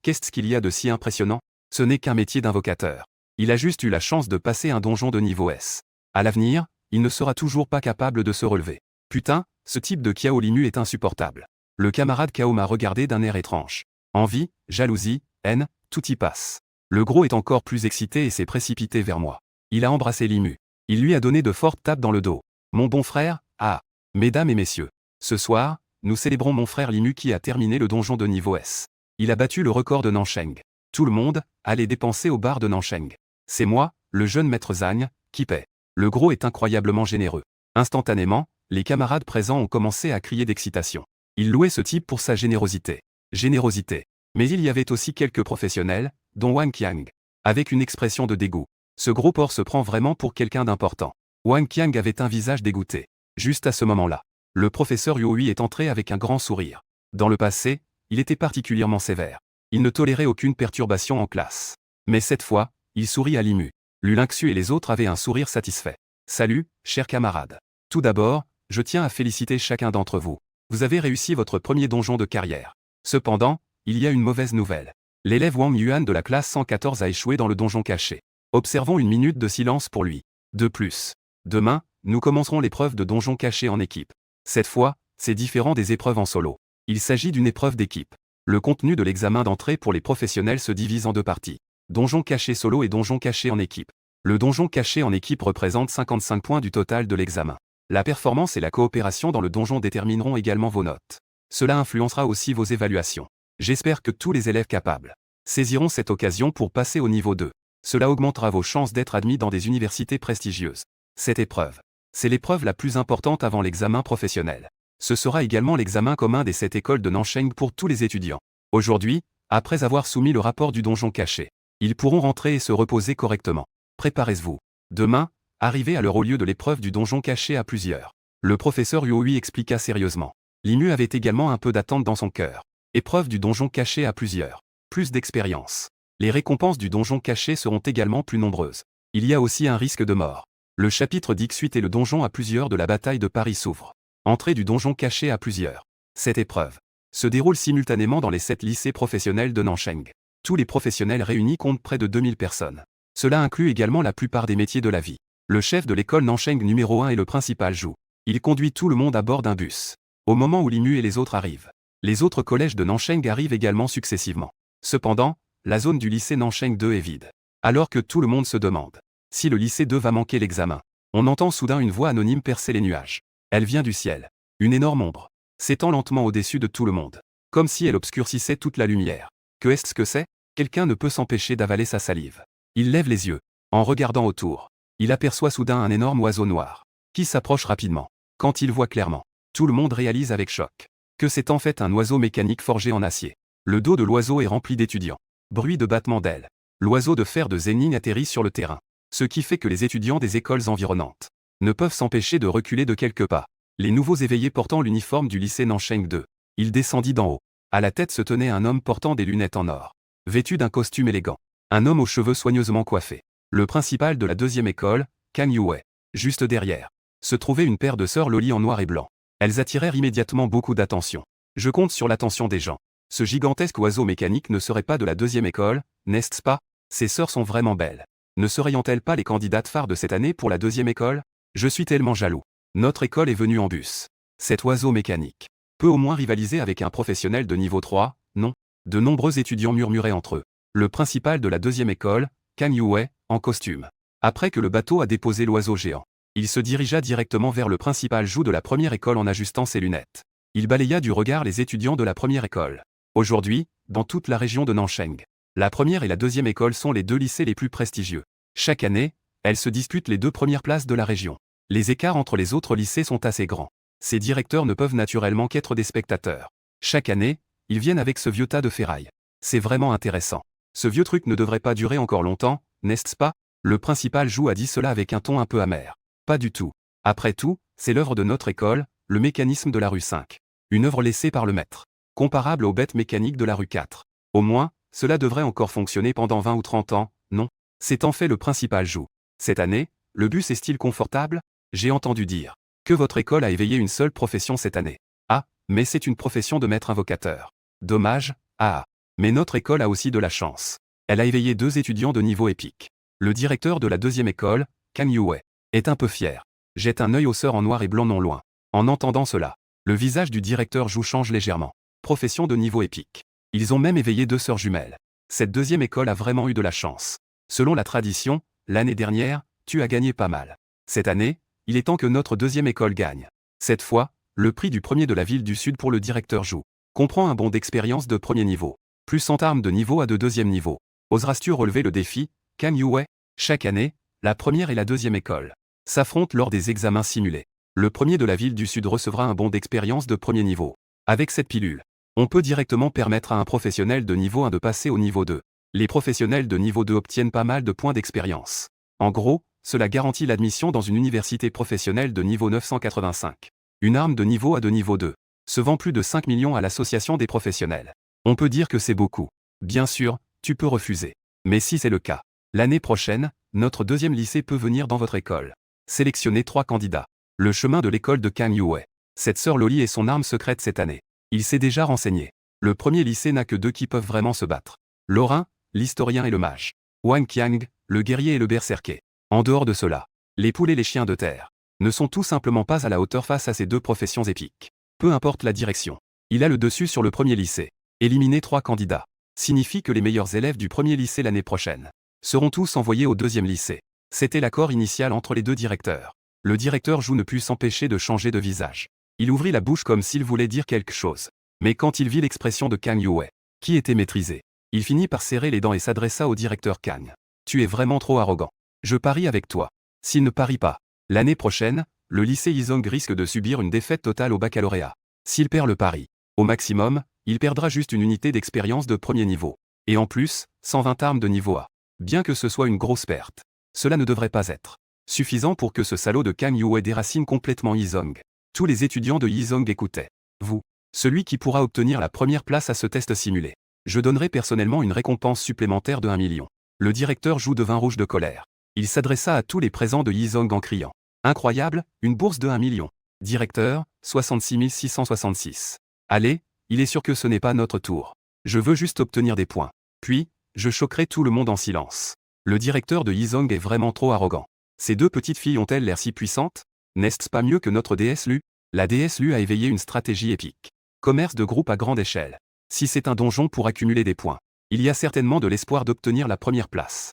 Qu'est-ce qu'il y a de si impressionnant? Ce n'est qu'un métier d'invocateur. Il a juste eu la chance de passer un donjon de niveau S. À l'avenir, il ne sera toujours pas capable de se relever. Putain, ce type de Kiao Limu est insupportable. Le camarade Kao m'a regardé d'un air étrange. Envie, jalousie, haine, tout y passe. Le gros est encore plus excité et s'est précipité vers moi. Il a embrassé Limu. Il lui a donné de fortes tapes dans le dos. Mon bon frère, ah. Mesdames et messieurs. Ce soir, nous célébrons mon frère Limu qui a terminé le donjon de niveau S. Il a battu le record de Nansheng. Tout le monde, allez dépenser au bar de Nansheng. C'est moi, le jeune maître Zhang, qui paie. Le gros est incroyablement généreux. Instantanément, les camarades présents ont commencé à crier d'excitation. Ils louaient ce type pour sa générosité. Générosité. Mais il y avait aussi quelques professionnels, dont Wang Qiang. Avec une expression de dégoût. Ce gros porc se prend vraiment pour quelqu'un d'important. Wang Qiang avait un visage dégoûté. Juste à ce moment-là, le professeur Yui est entré avec un grand sourire. Dans le passé, il était particulièrement sévère. Il ne tolérait aucune perturbation en classe. Mais cette fois, il sourit à Limu. Lu Lingxu et les autres avaient un sourire satisfait. Salut, chers camarades. Tout d'abord, je tiens à féliciter chacun d'entre vous. Vous avez réussi votre premier donjon de carrière. Cependant, il y a une mauvaise nouvelle. L'élève Wang Yuan de la classe 114 a échoué dans le donjon caché. Observons une minute de silence pour lui. De plus, demain, nous commencerons l'épreuve de donjon caché en équipe. Cette fois, c'est différent des épreuves en solo. Il s'agit d'une épreuve d'équipe. Le contenu de l'examen d'entrée pour les professionnels se divise en deux parties. Donjon caché solo et donjon caché en équipe. Le donjon caché en équipe représente 55 points du total de l'examen. La performance et la coopération dans le donjon détermineront également vos notes. Cela influencera aussi vos évaluations. J'espère que tous les élèves capables saisiront cette occasion pour passer au niveau 2. Cela augmentera vos chances d'être admis dans des universités prestigieuses. Cette épreuve, c'est l'épreuve la plus importante avant l'examen professionnel. Ce sera également l'examen commun des 7 écoles de Nansheng pour tous les étudiants. Aujourd'hui, après avoir soumis le rapport du donjon caché, ils pourront rentrer et se reposer correctement. Préparez-vous. Demain, arrivez à l'heure au lieu de l'épreuve du donjon caché à plusieurs. Le professeur Yui expliqua sérieusement. Limu avait également un peu d'attente dans son cœur. Épreuve du donjon caché à plusieurs. Plus d'expérience. Les récompenses du donjon caché seront également plus nombreuses. Il y a aussi un risque de mort. Le chapitre Dixuit et le donjon à plusieurs de la bataille de Paris s'ouvre. Entrée du donjon caché à plusieurs. Cette épreuve se déroule simultanément dans les 7 lycées professionnels de Nansheng. Tous les professionnels réunis comptent près de 2000 personnes. Cela inclut également la plupart des métiers de la vie. Le chef de l'école Nansheng numéro 1 est le principal Zhu. Il conduit tout le monde à bord d'un bus. Au moment où Limu et les autres arrivent, les autres collèges de Nansheng arrivent également successivement. Cependant, la zone du lycée Nansheng 2 est vide. Alors que tout le monde se demande si le lycée 2 va manquer l'examen, on entend soudain une voix anonyme percer les nuages. Elle vient du ciel. Une énorme ombre s'étend lentement au-dessus de tout le monde, comme si elle obscurcissait toute la lumière. Que est-ce que c'est? Quelqu'un ne peut s'empêcher d'avaler sa salive. Il lève les yeux. En regardant autour, il aperçoit soudain un énorme oiseau noir, qui s'approche rapidement. Quand il voit clairement, tout le monde réalise avec choc que c'est en fait un oiseau mécanique forgé en acier. Le dos de l'oiseau est rempli d'étudiants. Bruit de battement d'ailes. L'oiseau de fer de Zenin atterrit sur le terrain. Ce qui fait que les étudiants des écoles environnantes ne peuvent s'empêcher de reculer de quelques pas. Les nouveaux éveillés portant l'uniforme du lycée Nansheng 2. Il descendit d'en haut. À la tête se tenait un homme portant des lunettes en or, vêtu d'un costume élégant. Un homme aux cheveux soigneusement coiffés. Le principal de la deuxième école, Kang Yue. Juste derrière, se trouvait une paire de sœurs Loli en noir et blanc. Elles attirèrent immédiatement beaucoup d'attention. Je compte sur l'attention des gens. Ce gigantesque oiseau mécanique ne serait pas de la deuxième école, n'est-ce pas? Ces sœurs sont vraiment belles. Ne serions-elles pas les candidates phares de cette année pour la deuxième école? Je suis tellement jaloux. Notre école est venue en bus. Cet oiseau mécanique peut au moins rivaliser avec un professionnel de niveau 3, non? De nombreux étudiants murmuraient entre eux. Le principal de la deuxième école, Kang Yue, en costume. Après que le bateau a déposé l'oiseau géant, il se dirigea directement vers le principal Zhu de la première école en ajustant ses lunettes. Il balaya du regard les étudiants de la première école. Aujourd'hui, dans toute la région de Nansheng, la première et la deuxième école sont les 2 lycées les plus prestigieux. Chaque année, elles se disputent les 2 premières places de la région. Les écarts entre les autres lycées sont assez grands. Ces directeurs ne peuvent naturellement qu'être des spectateurs. Chaque année, ils viennent avec ce vieux tas de ferraille. C'est vraiment intéressant. Ce vieux truc ne devrait pas durer encore longtemps, n'est-ce pas? Le principal Zhu a dit cela avec un ton un peu amer. Pas du tout. Après tout, c'est l'œuvre de notre école, le mécanisme de la rue 5. Une œuvre laissée par le maître. Comparable aux bêtes mécaniques de la rue 4. Au moins, cela devrait encore fonctionner pendant 20 ou 30 ans, non? C'est en fait le principal Zhu. Cette année, le bus est-il confortable? J'ai entendu dire que votre école a éveillé une seule profession cette année. Ah, mais c'est une profession de maître invocateur. Dommage, ah. Mais notre école a aussi de la chance. Elle a éveillé 2 étudiants de niveau épique. Le directeur de la deuxième école, Kang Yue, est un peu fier. Jette un œil aux sœurs en noir et blanc non loin. En entendant cela, le visage du directeur Zhu change légèrement. Profession de niveau épique. Ils ont même éveillé 2 sœurs jumelles. Cette deuxième école a vraiment eu de la chance. Selon la tradition, l'année dernière, tu as gagné pas mal. Cette année, il est temps que notre deuxième école gagne. Cette fois, le prix du premier de la ville du Sud pour le directeur Zhu comprend un bon d'expérience de premier niveau, plus 100 armes de niveau à de deuxième niveau. Oseras-tu relever le défi, Kang Yue? Chaque année, la première et la deuxième école s'affrontent lors des examens simulés. Le premier de la ville du Sud recevra un bon d'expérience de premier niveau. Avec cette pilule, On peut directement permettre à un professionnel de niveau 1 de passer au niveau 2. Les professionnels de niveau 2 obtiennent pas mal de points d'expérience. En gros, cela garantit l'admission dans une université professionnelle de niveau 985. Une arme de niveau A de niveau 2 se vend plus de 5 millions à l'association des professionnels. On peut dire que c'est beaucoup. Bien sûr, tu peux refuser. Mais si c'est le cas, l'année prochaine, notre deuxième lycée peut venir dans votre école. Sélectionnez 3 candidats. Le chemin de l'école de Kang Yue. Cette sœur Loli est son arme secrète cette année. Il s'est déjà renseigné. Le premier lycée n'a que 2 qui peuvent vraiment se battre. Lorrain, l'historien et le mage. Wang Qiang, le guerrier et le berserker. En dehors de cela, les poules et les chiens de terre ne sont tout simplement pas à la hauteur face à ces 2 professions épiques. Peu importe la direction. Il a le dessus sur le premier lycée. Éliminer 3 candidats signifie que les meilleurs élèves du premier lycée l'année prochaine seront tous envoyés au deuxième lycée. C'était l'accord initial entre les 2 directeurs. Le directeur Zhu ne put s'empêcher de changer de visage. Il ouvrit la bouche comme s'il voulait dire quelque chose. Mais quand il vit l'expression de Kang Yue, qui était maîtrisée, il finit par serrer les dents et s'adressa au directeur Kang. Tu es vraiment trop arrogant. Je parie avec toi. S'il ne parie pas, l'année prochaine, le lycée Yizong risque de subir une défaite totale au baccalauréat. S'il perd le pari, au maximum, il perdra juste une unité d'expérience de premier niveau. Et en plus, 120 armes de niveau A. Bien que ce soit une grosse perte, cela ne devrait pas être suffisant pour que ce salaud de Kang Yue déracine complètement Yizong. Tous les étudiants de Yizong écoutaient. Vous, celui qui pourra obtenir la première place à ce test simulé. Je donnerai personnellement une récompense supplémentaire de 1 million. Le directeur Zhu devint rouge de colère. Il s'adressa à tous les présents de Yizong en criant. Incroyable, une bourse de 1 million. Directeur, 66 666. Allez, il est sûr que ce n'est pas notre tour. Je veux juste obtenir des points. Puis, je choquerai tout le monde en silence. Le directeur de Yizong est vraiment trop arrogant. Ces 2 petites filles ont-elles l'air si puissantes? N'est-ce pas mieux que notre déesse Lu? La déesse Lu a éveillé une stratégie épique. Commerce de groupe à grande échelle. Si c'est un donjon pour accumuler des points, il y a certainement de l'espoir d'obtenir la première place.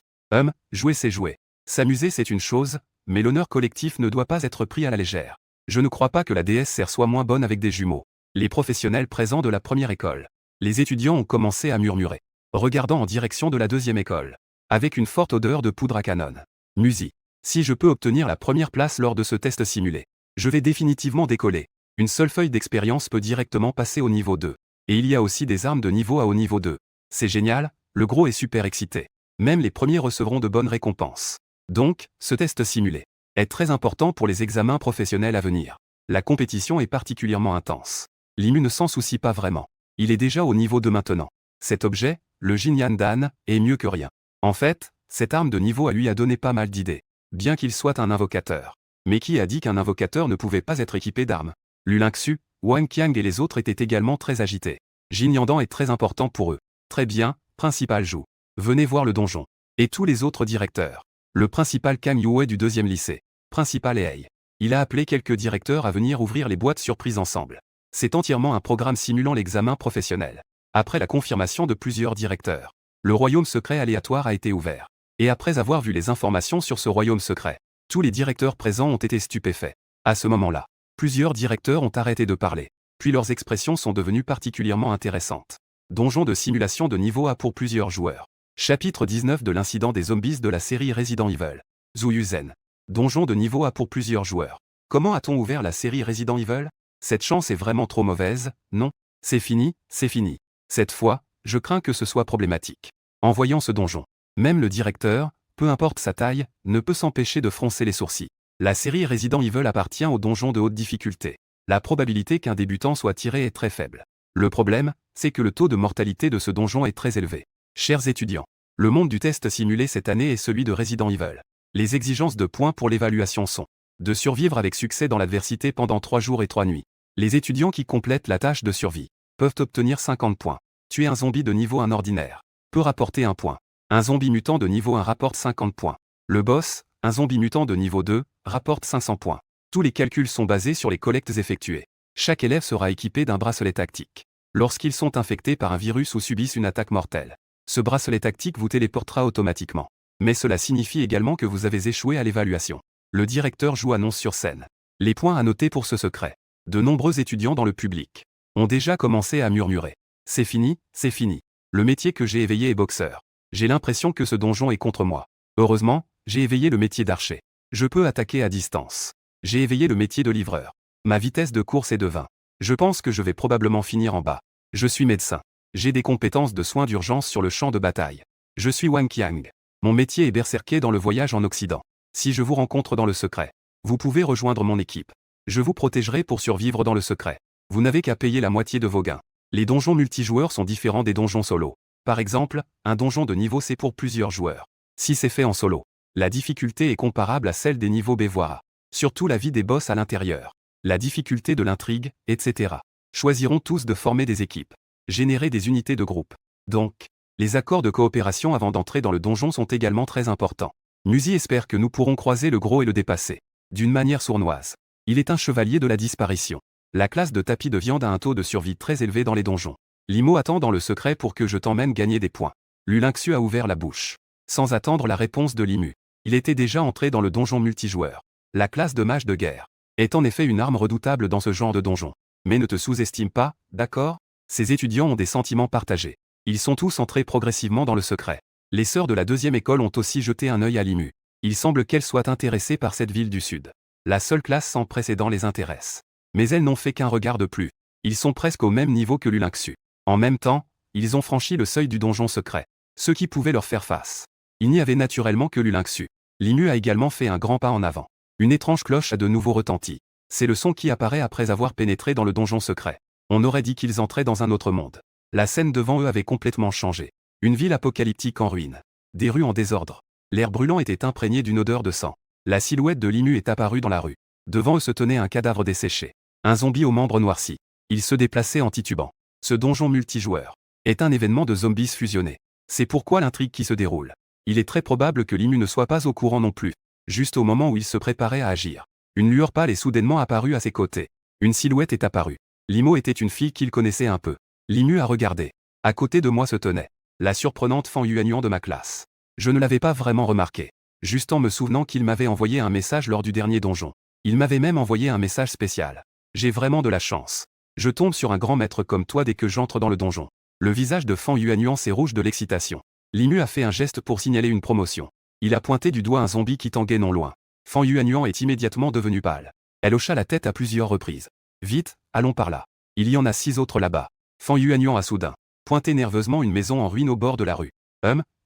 Jouer c'est jouer. S'amuser c'est une chose, mais l'honneur collectif ne doit pas être pris à la légère. Je ne crois pas que la déesse serre soit moins bonne avec des jumeaux. Les professionnels présents de la première école. Les étudiants ont commencé à murmurer, regardant en direction de la deuxième école. Avec une forte odeur de poudre à canon. Musi. Si je peux obtenir la première place lors de ce test simulé, je vais définitivement décoller. Une seule feuille d'expérience peut directement passer au niveau 2. Et il y a aussi des armes de niveau A au niveau 2. C'est génial, le gros est super excité. Même les premiers recevront de bonnes récompenses. Donc, ce test simulé est très important pour les examens professionnels à venir. La compétition est particulièrement intense. Limu ne s'en soucie pas vraiment. Il est déjà au niveau 2 maintenant. Cet objet, le Jinyan Dan, est mieux que rien. En fait, cette arme de niveau A lui a donné pas mal d'idées. Bien qu'il soit un invocateur. Mais qui a dit qu'un invocateur ne pouvait pas être équipé d'armes? Lu Lingxu, Wang Qiang et les autres étaient également très agités. Jinyandan est très important pour eux. Très bien, principal Zhu. Venez voir le donjon. Et tous les autres directeurs. Le principal Kang Yue du deuxième lycée. Principal Ei. Il a appelé quelques directeurs à venir ouvrir les boîtes surprises ensemble. C'est entièrement un programme simulant l'examen professionnel. Après la confirmation de plusieurs directeurs, le royaume secret aléatoire a été ouvert. Et après avoir vu les informations sur ce royaume secret, tous les directeurs présents ont été stupéfaits. À ce moment-là, plusieurs directeurs ont arrêté de parler. Puis leurs expressions sont devenues particulièrement intéressantes. Donjon de simulation de niveau A pour plusieurs joueurs. Chapitre 19 de l'incident des zombies de la série Resident Evil. Zhu Yuzen. Donjon de niveau A pour plusieurs joueurs. Comment a-t-on ouvert la série Resident Evil? Cette chance est vraiment trop mauvaise, non? C'est fini, c'est fini. Cette fois, je crains que ce soit problématique. En voyant ce donjon, même le directeur, peu importe sa taille, ne peut s'empêcher de froncer les sourcils. La série Resident Evil appartient au donjon de haute difficulté. La probabilité qu'un débutant soit tiré est très faible. Le problème, c'est que le taux de mortalité de ce donjon est très élevé. Chers étudiants, le monde du test simulé cette année est celui de Resident Evil. Les exigences de points pour l'évaluation sont de survivre avec succès dans l'adversité pendant 3 jours et 3 nuits. Les étudiants qui complètent la tâche de survie peuvent obtenir 50 points. Tuer un zombie de niveau 1 ordinaire peut rapporter 1 point. Un zombie mutant de niveau 1 rapporte 50 points. Le boss, un zombie mutant de niveau 2, rapporte 500 points. Tous les calculs sont basés sur les collectes effectuées. Chaque élève sera équipé d'un bracelet tactique. Lorsqu'ils sont infectés par un virus ou subissent une attaque mortelle, ce bracelet tactique vous téléportera automatiquement. Mais cela signifie également que vous avez échoué à l'évaluation. Le directeur Zhu annonce sur scène. Les points à noter pour ce secret. De nombreux étudiants dans le public ont déjà commencé à murmurer. C'est fini, c'est fini. Le métier que j'ai éveillé est boxeur. J'ai l'impression que ce donjon est contre moi. Heureusement, j'ai éveillé le métier d'archer. Je peux attaquer à distance. J'ai éveillé le métier de livreur. Ma vitesse de course est de 20. Je pense que je vais probablement finir en bas. Je suis médecin. J'ai des compétences de soins d'urgence sur le champ de bataille. Je suis Wang Qiang. Mon métier est berserker dans le voyage en Occident. Si je vous rencontre dans le secret, vous pouvez rejoindre mon équipe. Je vous protégerai pour survivre dans le secret. Vous n'avez qu'à payer la moitié de vos gains. Les donjons multijoueurs sont différents des donjons solo. Par exemple, un donjon de niveau C pour plusieurs joueurs. Si c'est fait en solo, la difficulté est comparable à celle des niveaux B voire A. Surtout la vie des boss à l'intérieur, la difficulté de l'intrigue, etc. Choisiront tous de former des équipes, générer des unités de groupe. Donc, les accords de coopération avant d'entrer dans le donjon sont également très importants. Musi espère que nous pourrons croiser le gros et le dépasser. D'une manière sournoise. Il est un chevalier de la disparition. La classe de tapis de viande a un taux de survie très élevé dans les donjons. Limo attend dans le secret pour que je t'emmène gagner des points. Lulinxu a ouvert la bouche. Sans attendre la réponse de Limu. Il était déjà entré dans le donjon multijoueur. La classe de mage de guerre est en effet une arme redoutable dans ce genre de donjon. Mais ne te sous-estime pas, d'accord? Ces étudiants ont des sentiments partagés. Ils sont tous entrés progressivement dans le secret. Les sœurs de la deuxième école ont aussi jeté un œil à Limu. Il semble qu'elles soient intéressées par cette ville du Sud. La seule classe sans précédent les intéresse. Mais elles n'ont fait qu'un regard de plus. Ils sont presque au même niveau que Lulinxu. En même temps, ils ont franchi le seuil du donjon secret. Ce qui pouvait leur faire face. Il n'y avait naturellement que Lulinxu. Limu a également fait un grand pas en avant. Une étrange cloche a de nouveau retenti. C'est le son qui apparaît après avoir pénétré dans le donjon secret. On aurait dit qu'ils entraient dans un autre monde. La scène devant eux avait complètement changé. Une ville apocalyptique en ruine. Des rues en désordre. L'air brûlant était imprégné d'une odeur de sang. La silhouette de Limu est apparue dans la rue. Devant eux se tenait un cadavre desséché. Un zombie aux membres noircis. Il se déplaçait en titubant. Ce donjon multijoueur est un événement de zombies fusionnés. C'est pourquoi l'intrigue qui se déroule. Il est très probable que Limu ne soit pas au courant non plus. Juste au moment où il se préparait à agir. Une lueur pâle est soudainement apparue à ses côtés. Une silhouette est apparue. Limo était une fille qu'il connaissait un peu. Limu a regardé. À côté de moi se tenait la surprenante Fan Yuanyuan de ma classe. Je ne l'avais pas vraiment remarqué. Juste en me souvenant qu'il m'avait envoyé un message lors du dernier donjon. Il m'avait même envoyé un message spécial. J'ai vraiment de la chance. Je tombe sur un grand maître comme toi dès que j'entre dans le donjon. Le visage de Fan Yuanyuan s'est rouge de l'excitation. Limu a fait un geste pour signaler une promotion. Il a pointé du doigt un zombie qui tanguait non loin. Fan Yuanyuan est immédiatement devenue pâle. Elle hocha la tête à plusieurs reprises. Vite, allons par là. Il y en a 6 autres là-bas. Fan Yuanyuan a soudain pointé nerveusement une maison en ruine au bord de la rue.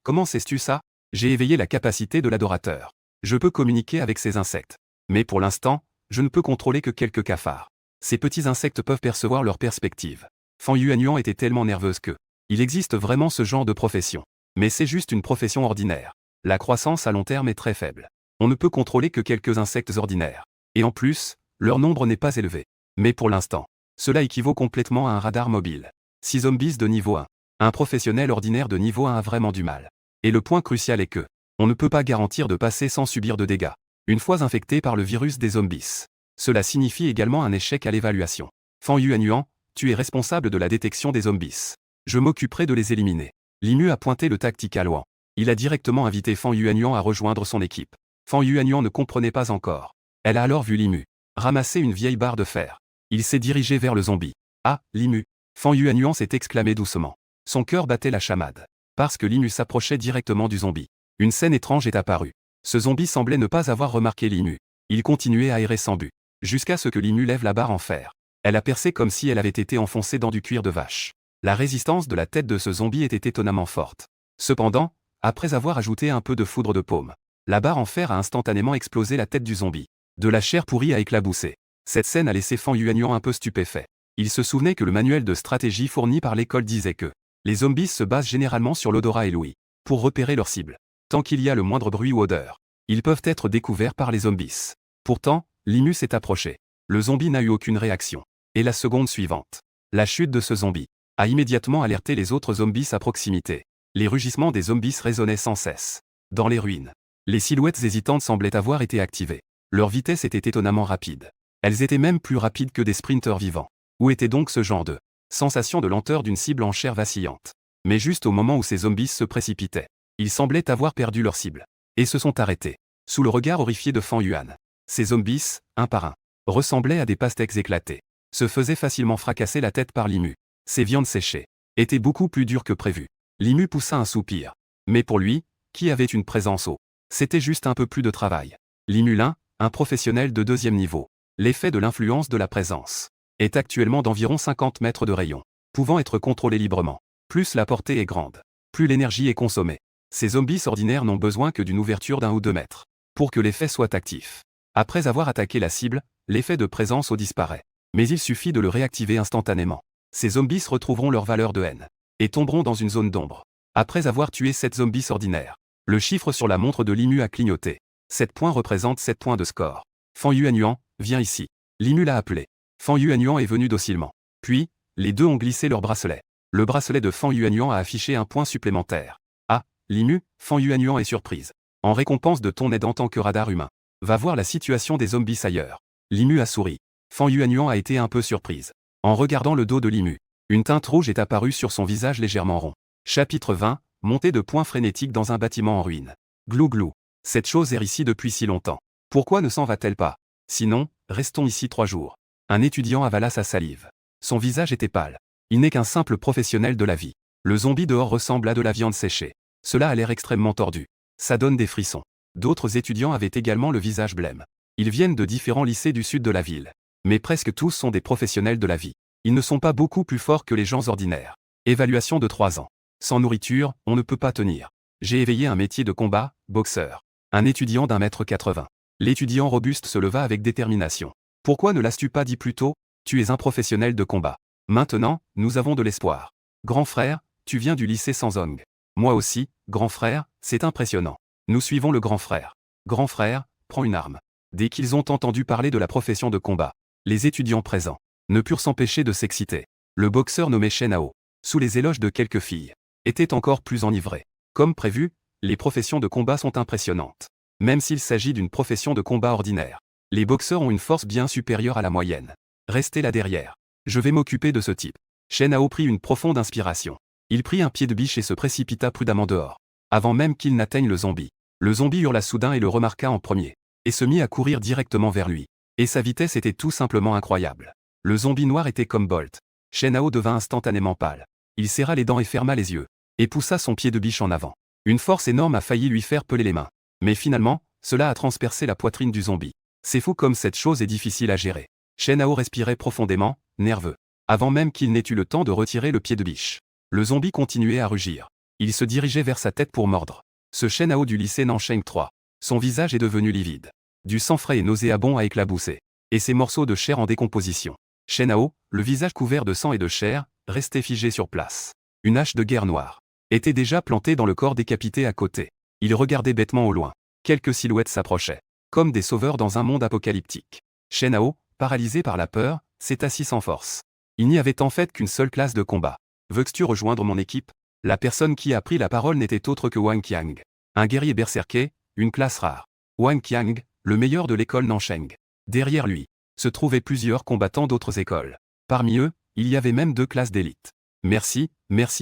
Comment sais-tu ça? J'ai éveillé la capacité de l'adorateur. Je peux communiquer avec ces insectes. Mais pour l'instant, je ne peux contrôler que quelques cafards. Ces petits insectes peuvent percevoir leur perspective. Fan Yuanyuan était tellement nerveuse que. Il existe vraiment ce genre de profession. Mais c'est juste une profession ordinaire. La croissance à long terme est très faible. On ne peut contrôler que quelques insectes ordinaires. Et en plus, leur nombre n'est pas élevé. Mais pour l'instant, cela équivaut complètement à un radar mobile. 6 zombies de niveau 1. Un professionnel ordinaire de niveau 1 a vraiment du mal. Et le point crucial est que, on ne peut pas garantir de passer sans subir de dégâts. Une fois infecté par le virus des zombies. Cela signifie également un échec à l'évaluation. Fan Yuanyuan, tu es responsable de la détection des zombies. Je m'occuperai de les éliminer. Limu a pointé le tactical Wang. Il a directement invité Fan Yuanyuan à rejoindre son équipe. Fan Yuanyuan ne comprenait pas encore. Elle a alors vu Limu ramasser une vieille barre de fer. Il s'est dirigé vers le zombie. Ah, Limu. Fan Yuanyuan s'est exclamé doucement. Son cœur battait la chamade. Parce que Limu s'approchait directement du zombie. Une scène étrange est apparue. Ce zombie semblait ne pas avoir remarqué Limu. Il continuait à errer sans but. Jusqu'à ce que Limu lève la barre en fer. Elle a percé comme si elle avait été enfoncée dans du cuir de vache. La résistance de la tête de ce zombie était étonnamment forte. Cependant, après avoir ajouté un peu de foudre de paume, la barre en fer a instantanément explosé la tête du zombie. De la chair pourrie a éclaboussé. Cette scène a laissé Fan Yuanyuan un peu stupéfait. Il se souvenait que le manuel de stratégie fourni par l'école disait que les zombies se basent généralement sur l'odorat et l'ouïe pour repérer leur cible. Tant qu'il y a le moindre bruit ou odeur, ils peuvent être découverts par les zombies. Pourtant, Limu s'est approché. Le zombie n'a eu aucune réaction. Et la seconde suivante, la chute de ce zombie a immédiatement alerté les autres zombies à proximité. Les rugissements des zombies résonnaient sans cesse. Dans les ruines, les silhouettes hésitantes semblaient avoir été activées. Leur vitesse était étonnamment rapide. Elles étaient même plus rapides que des sprinteurs vivants. Où était donc ce genre de sensation de lenteur d'une cible en chair vacillante? Mais juste au moment où ces zombies se précipitaient, ils semblaient avoir perdu leur cible. Et se sont arrêtés. Sous le regard horrifié de Fan Yuan. Ces zombies, un par un, ressemblaient à des pastèques éclatées. Se faisaient facilement fracasser la tête par Limu. Ces viandes séchées étaient beaucoup plus dures que prévu. Limu poussa un soupir. Mais pour lui, qui avait une présence haut, c'était juste un peu plus de travail. Limu Lin, un professionnel de 2e niveau. L'effet de l'influence de la présence est actuellement d'environ 50 mètres de rayon. pouvant être contrôlés librement. Plus la portée est grande, plus l'énergie est consommée. Ces zombies ordinaires n'ont besoin que d'une ouverture d'1 ou 2 mètres pour que l'effet soit actif. Après avoir attaqué la cible, l'effet de présence disparaît. Mais il suffit de le réactiver instantanément. Ces zombies retrouveront leur valeur de haine et tomberont dans une zone d'ombre. Après avoir tué 7 zombies ordinaires, le chiffre sur la montre de Limu a clignoté. 7 points représentent 7 points de score. Fan Yuanyuan, viens ici. Limu l'a appelé. Fan Yuanyuan est venu docilement. Puis, les deux ont glissé leur bracelet. Le bracelet de Fan Yuanyuan a affiché un point supplémentaire. Ah, Limu, Fan Yuanyuan est surprise. En récompense de ton aide en tant que radar humain, va voir la situation des zombies ailleurs. Limu a souri. Fan Yuanyuan a été un peu surprise. En regardant le dos de Limu, une teinte rouge est apparue sur son visage légèrement rond. Chapitre 20, montée de points frénétiques dans un bâtiment en ruine. Glou glou. Cette chose erre ici depuis si longtemps. Pourquoi ne s'en va-t-elle pas? Sinon, restons ici 3 jours. Un étudiant avala sa salive. Son visage était pâle. Il n'est qu'un simple professionnel de la vie. Le zombie dehors ressemble à de la viande séchée. Cela a l'air extrêmement tordu. Ça donne des frissons. D'autres étudiants avaient également le visage blême. Ils viennent de différents lycées du sud de la ville. Mais presque tous sont des professionnels de la vie. Ils ne sont pas beaucoup plus forts que les gens ordinaires. Évaluation de 3 ans. Sans nourriture, on ne peut pas tenir. J'ai éveillé un métier de combat, boxeur. Un étudiant d'1,80 m. L'étudiant robuste se leva avec détermination. Pourquoi ne l'as-tu pas dit plus tôt? Tu es un professionnel de combat. Maintenant, nous avons de l'espoir. Grand frère, tu viens du lycée Sanzong. Moi aussi, grand frère, c'est impressionnant. Nous suivons le grand frère. Grand frère, prends une arme. Dès qu'ils ont entendu parler de la profession de combat, les étudiants présents ne purent s'empêcher de s'exciter. Le boxeur nommé Shen Hao, sous les éloges de quelques filles, était encore plus enivré. Comme prévu, les professions de combat sont impressionnantes. Même s'il s'agit d'une profession de combat ordinaire, les boxeurs ont une force bien supérieure à la moyenne. Restez là derrière. Je vais m'occuper de ce type. Shen Hao prit une profonde inspiration. Il prit un pied de biche et se précipita prudemment dehors. Avant même qu'il n'atteigne le zombie. Le zombie hurla soudain et le remarqua en premier. Et se mit à courir directement vers lui. Et sa vitesse était tout simplement incroyable. Le zombie noir était comme Bolt. Shen Hao devint instantanément pâle. Il serra les dents et ferma les yeux. Et poussa son pied de biche en avant. Une force énorme a failli lui faire peler les mains. Mais finalement, cela a transpercé la poitrine du zombie. C'est fou comme cette chose est difficile à gérer. Shen Hao respirait profondément, nerveux. Avant même qu'il n'ait eu le temps de retirer le pied de biche. Le zombie continuait à rugir. Il se dirigeait vers sa tête pour mordre. Ce Shen Hao du lycée Nansheng 3. Son visage est devenu livide. Du sang frais et nauséabond a éclaboussé. Et ses morceaux de chair en décomposition. Shen Hao, le visage couvert de sang et de chair, restait figé sur place. Une hache de guerre noire était déjà plantée dans le corps décapité à côté. Il regardait bêtement au loin. Quelques silhouettes s'approchaient. Comme des sauveurs dans un monde apocalyptique. Shen Hao, paralysé par la peur, s'est assis sans force. Il n'y avait en fait qu'une seule classe de combat. Veux-tu rejoindre mon équipe? La personne qui a pris la parole n'était autre que Wang Qiang. Un guerrier berserker, une classe rare. Wang Qiang, le meilleur de l'école Nansheng. Derrière lui, se trouvaient plusieurs combattants d'autres écoles. Parmi eux, il y avait même 2 classes d'élite. Merci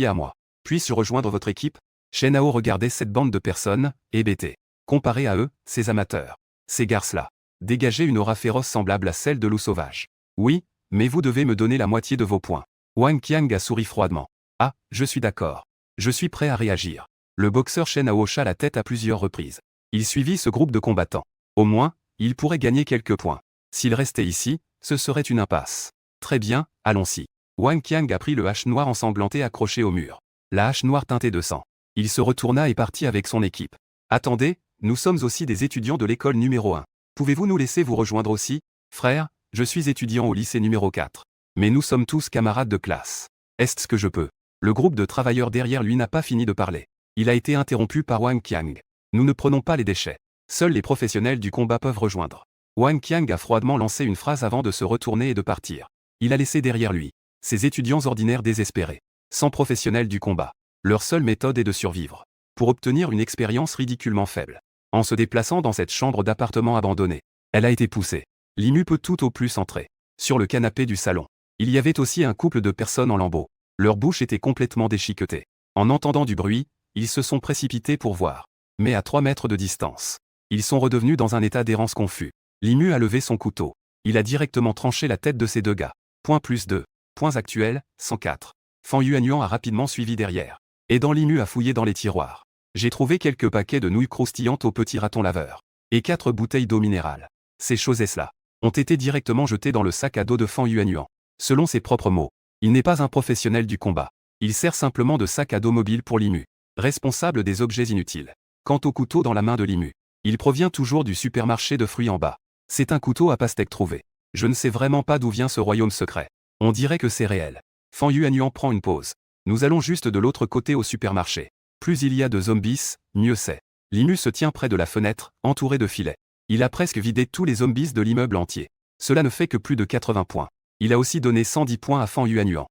à moi. Puis-je rejoindre votre équipe? Shen Hao regardait cette bande de personnes, hébétées. Comparé à eux, ces amateurs. Ces garces-là. Dégageaient une aura féroce semblable à celle de loups sauvages. Oui, mais vous devez me donner la moitié de vos points. Wang Qiang a souri froidement. Ah, je suis d'accord. Je suis prêt à réagir. Le boxeur Shen Hao hocha la tête à plusieurs reprises. Il suivit ce groupe de combattants. Au moins, il pourrait gagner quelques points. S'il restait ici, ce serait une impasse. Très bien, allons-y. Wang Qiang a pris le hache noire ensanglantée accrochée au mur. La hache noire teintée de sang. Il se retourna et partit avec son équipe. Attendez, nous sommes aussi des étudiants de l'école numéro 1. Pouvez-vous nous laisser vous rejoindre aussi? Frère, je suis étudiant au lycée numéro 4. Mais nous sommes tous camarades de classe. Est-ce que je peux? Le groupe de travailleurs derrière lui n'a pas fini de parler. Il a été interrompu par Wang Qiang. Nous ne prenons pas les déchets. Seuls les professionnels du combat peuvent rejoindre. Wang Qiang a froidement lancé une phrase avant de se retourner et de partir. Il a laissé derrière lui ces étudiants ordinaires désespérés, sans professionnels du combat. Leur seule méthode est de survivre, pour obtenir une expérience ridiculement faible. En se déplaçant dans cette chambre d'appartement abandonnée, elle a été poussée. Limu peut tout au plus entrer. Sur le canapé du salon, il y avait aussi un couple de personnes en lambeaux. Leur bouche était complètement déchiquetée. En entendant du bruit, ils se sont précipités pour voir. Mais à 3 mètres de distance, ils sont redevenus dans un état d'errance confus. Limu a levé son couteau. Il a directement tranché la tête de ces 2 gars. +2. Points actuels, 104. Fan Yuanyuan a rapidement suivi derrière. Aidant Limu à fouiller dans les tiroirs. J'ai trouvé quelques paquets de nouilles croustillantes au petit raton laveur. Et 4 bouteilles d'eau minérale. Ces choses-là ont été directement jetées dans le sac à dos de Fan Yuanyuan. Selon ses propres mots, Il n'est pas un professionnel du combat. Il sert simplement de sac à dos mobile pour Limu, responsable des objets inutiles. Quant au couteau dans la main de Limu, il provient toujours du supermarché de fruits en bas. C'est un couteau à pastèque trouvé. Je ne sais vraiment pas d'où vient ce royaume secret. On dirait que c'est réel. Fan Yuanyuan prend une pause. Nous allons juste de l'autre côté au supermarché. Plus il y a de zombies, mieux c'est. Limu se tient près de la fenêtre, entouré de filets. Il a presque vidé tous les zombies de l'immeuble entier. Cela ne fait que plus de 80 points. Il a aussi donné 110 points à Fan Yuanyuan.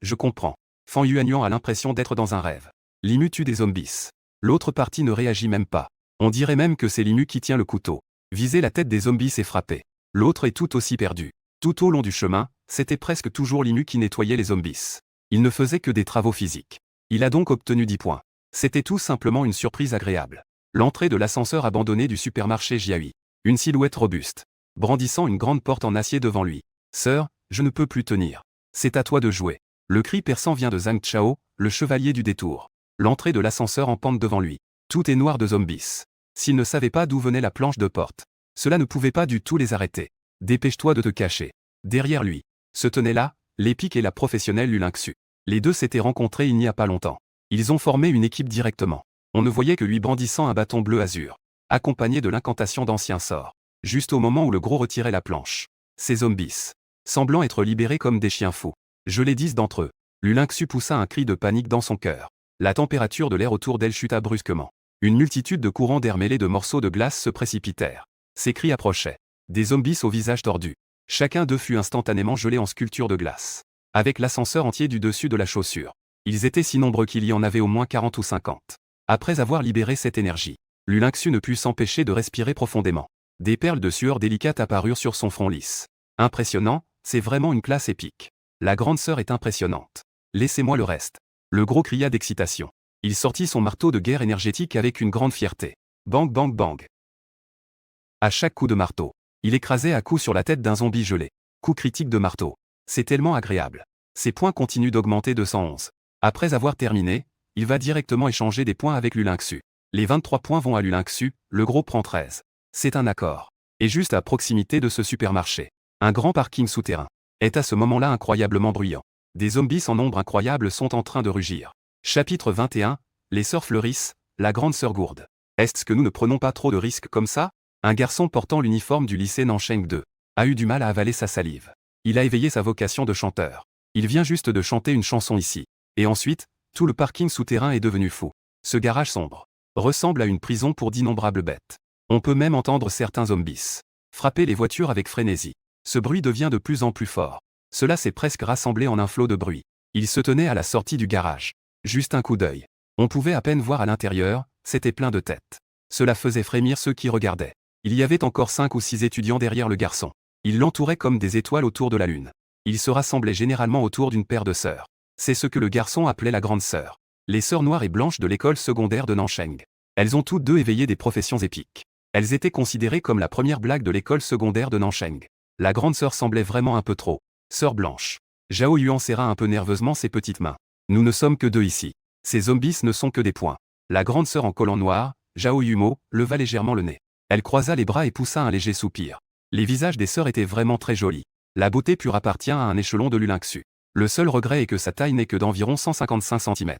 Je comprends. Fan Yuanyuan a l'impression d'être dans un rêve. Limu tue des zombies. L'autre partie ne réagit même pas. On dirait même que c'est Limu qui tient le couteau. Viser la tête des zombies et frapper. L'autre est tout aussi perdu. Tout au long du chemin, c'était presque toujours Limu qui nettoyait les zombies. Il ne faisait que des travaux physiques. Il a donc obtenu 10 points. C'était tout simplement une surprise agréable. L'entrée de l'ascenseur abandonné du supermarché Jiahui. Une silhouette robuste, brandissant une grande porte en acier devant lui. « Sœur, je ne peux plus tenir. C'est à toi de jouer. » Le cri perçant vient de Zhang Chao, le chevalier du détour. L'entrée de l'ascenseur en pente devant lui. Tout est noir de zombies. S'il ne savait pas d'où venait la planche de porte, cela ne pouvait pas du tout les arrêter. Dépêche-toi de te cacher. Derrière lui se tenaient là, l'épique et la professionnelle Lu Lingxu. Les deux s'étaient rencontrés il n'y a pas longtemps. Ils ont formé une équipe directement. On ne voyait que lui brandissant un bâton bleu azur, accompagné de l'incantation d'anciens sorts. Juste au moment où le gros retirait la planche. Ces zombies, semblant être libérés comme des chiens fous. Je les 10 d'entre eux. Lu Lingxu poussa un cri de panique dans son cœur. La température de l'air autour d'elle chuta brusquement. Une multitude de courants d'air mêlés de morceaux de glace se précipitèrent. Ces cris approchaient. Des zombies au visage tordu. Chacun d'eux fut instantanément gelé en sculpture de glace. Avec l'ascenseur entier du dessus de la chaussure. Ils étaient si nombreux qu'il y en avait au moins 40 ou 50. Après avoir libéré cette énergie, Lu Lingxu ne put s'empêcher de respirer profondément. Des perles de sueur délicates apparurent sur son front lisse. Impressionnant, c'est vraiment une classe épique. La grande sœur est impressionnante. Laissez-moi le reste. Le gros cria d'excitation. Il sortit son marteau de guerre énergétique avec une grande fierté. Bang bang bang. À chaque coup de marteau, il écrasait à coups sur la tête d'un zombie gelé. Coup critique de marteau. C'est tellement agréable. Ses points continuent d'augmenter de 111. Après avoir terminé, il va directement échanger des points avec Lu Lingxu. Les 23 points vont à Lu Lingxu, le gros prend 13. C'est un accord. Et juste à proximité de ce supermarché, un grand parking souterrain est à ce moment-là incroyablement bruyant. Des zombies en nombre incroyable sont en train de rugir. Chapitre 21, les sœurs fleurissent, la grande sœur gourde. Est-ce que nous ne prenons pas trop de risques comme ça? Un garçon portant l'uniforme du lycée Nansheng 2 a eu du mal à avaler sa salive. Il a éveillé sa vocation de chanteur. Il vient juste de chanter une chanson ici. Et ensuite, tout le parking souterrain est devenu fou. Ce garage sombre ressemble à une prison pour d'innombrables bêtes. On peut même entendre certains zombies frapper les voitures avec frénésie. Ce bruit devient de plus en plus fort. Cela s'est presque rassemblé en un flot de bruit. Il se tenait à la sortie du garage. Juste un coup d'œil. On pouvait à peine voir à l'intérieur, c'était plein de têtes. Cela faisait frémir ceux qui regardaient. Il y avait encore 5 ou 6 étudiants derrière le garçon. Ils l'entouraient comme des étoiles autour de la lune. Ils se rassemblaient généralement autour d'une paire de sœurs. C'est ce que le garçon appelait la grande sœur. Les sœurs noires et blanches de l'école secondaire de Nansheng. Elles ont toutes deux éveillé des professions épiques. Elles étaient considérées comme la première blague de l'école secondaire de Nansheng. La grande sœur semblait vraiment un peu trop. Sœur blanche. Zhao Yuan serra un peu nerveusement ses petites mains. Nous ne sommes que deux ici. Ces zombies ne sont que des points. La grande sœur en collant noir, Zhao Yumo, leva légèrement le nez. Elle croisa les bras et poussa un léger soupir. Les visages des sœurs étaient vraiment très jolis. La beauté pure appartient à un échelon de Lu Lingxu. Le seul regret est que sa taille n'est que d'environ 155 cm.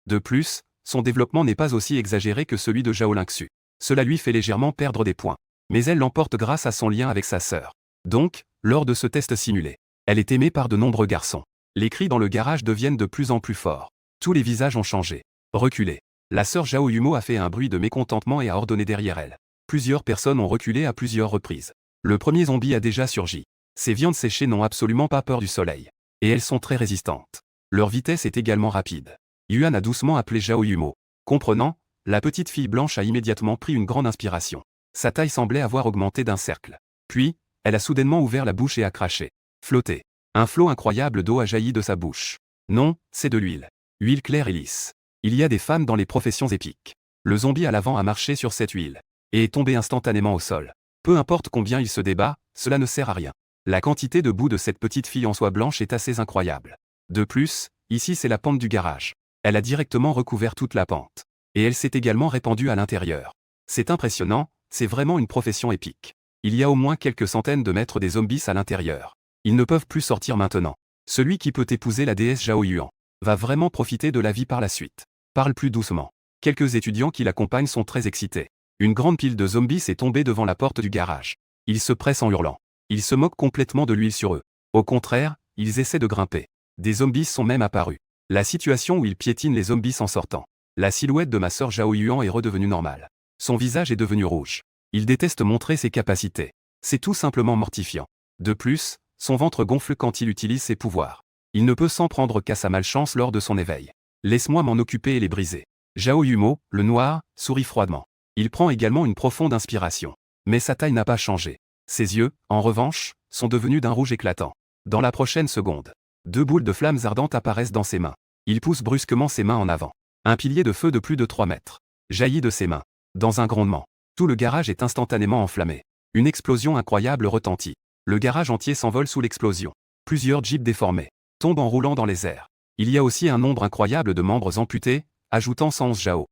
De plus, son développement n'est pas aussi exagéré que celui de Zhao Lingxu. Cela lui fait légèrement perdre des points. Mais elle l'emporte grâce à son lien avec sa sœur. Donc, lors de ce test simulé, elle est aimée par de nombreux garçons. Les cris dans le garage deviennent de plus en plus forts. Tous les visages ont changé. Reculé. La sœur Zhao Yumo a fait un bruit de mécontentement et a ordonné derrière elle. Plusieurs personnes ont reculé à plusieurs reprises. Le premier zombie a déjà surgi. Ces viandes séchées n'ont absolument pas peur du soleil. Et elles sont très résistantes. Leur vitesse est également rapide. Yuan a doucement appelé Zhao Yumo. Comprenant, la petite fille blanche a immédiatement pris une grande inspiration. Sa taille semblait avoir augmenté d'un cercle. Puis, elle a soudainement ouvert la bouche et a craché. Flotter. Un flot incroyable d'eau a jailli de sa bouche. Non, c'est de l'huile. Huile claire et lisse. Il y a des femmes dans les professions épiques. Le zombie à l'avant a marché sur cette huile. Et est tombé instantanément au sol. Peu importe combien il se débat, cela ne sert à rien. La quantité de boue de cette petite fille en soie blanche est assez incroyable. De plus, ici c'est la pente du garage. Elle a directement recouvert toute la pente. Et elle s'est également répandue à l'intérieur. C'est impressionnant, c'est vraiment une profession épique. Il y a au moins quelques centaines de mètres des zombies à l'intérieur. Ils ne peuvent plus sortir maintenant. Celui qui peut épouser la déesse Zhao Yuan va vraiment profiter de la vie par la suite. Parle plus doucement. Quelques étudiants qui l'accompagnent sont très excités. Une grande pile de zombies est tombée devant la porte du garage. Ils se pressent en hurlant. Ils se moquent complètement de l'huile sur eux. Au contraire, ils essaient de grimper. Des zombies sont même apparus. La situation où ils piétinent les zombies en sortant. La silhouette de ma sœur Zhao Yuan est redevenue normale. Son visage est devenu rouge. Il déteste montrer ses capacités. C'est tout simplement mortifiant. De plus, son ventre gonfle quand il utilise ses pouvoirs. Il ne peut s'en prendre qu'à sa malchance lors de son éveil. Laisse-moi m'en occuper et les briser. Zhao Yumo, le noir, sourit froidement. Il prend également une profonde inspiration. Mais sa taille n'a pas changé. Ses yeux, en revanche, sont devenus d'un rouge éclatant. Dans la prochaine seconde, 2 boules de flammes ardentes apparaissent dans ses mains. Il pousse brusquement ses mains en avant. Un pilier de feu de plus de 3 mètres jaillit de ses mains. Dans un grondement, tout le garage est instantanément enflammé. Une explosion incroyable retentit. Le garage entier s'envole sous l'explosion. Plusieurs jeeps déformés tombent en roulant dans les airs. Il y a aussi un nombre incroyable de membres amputés, ajoutant 111 Zhao.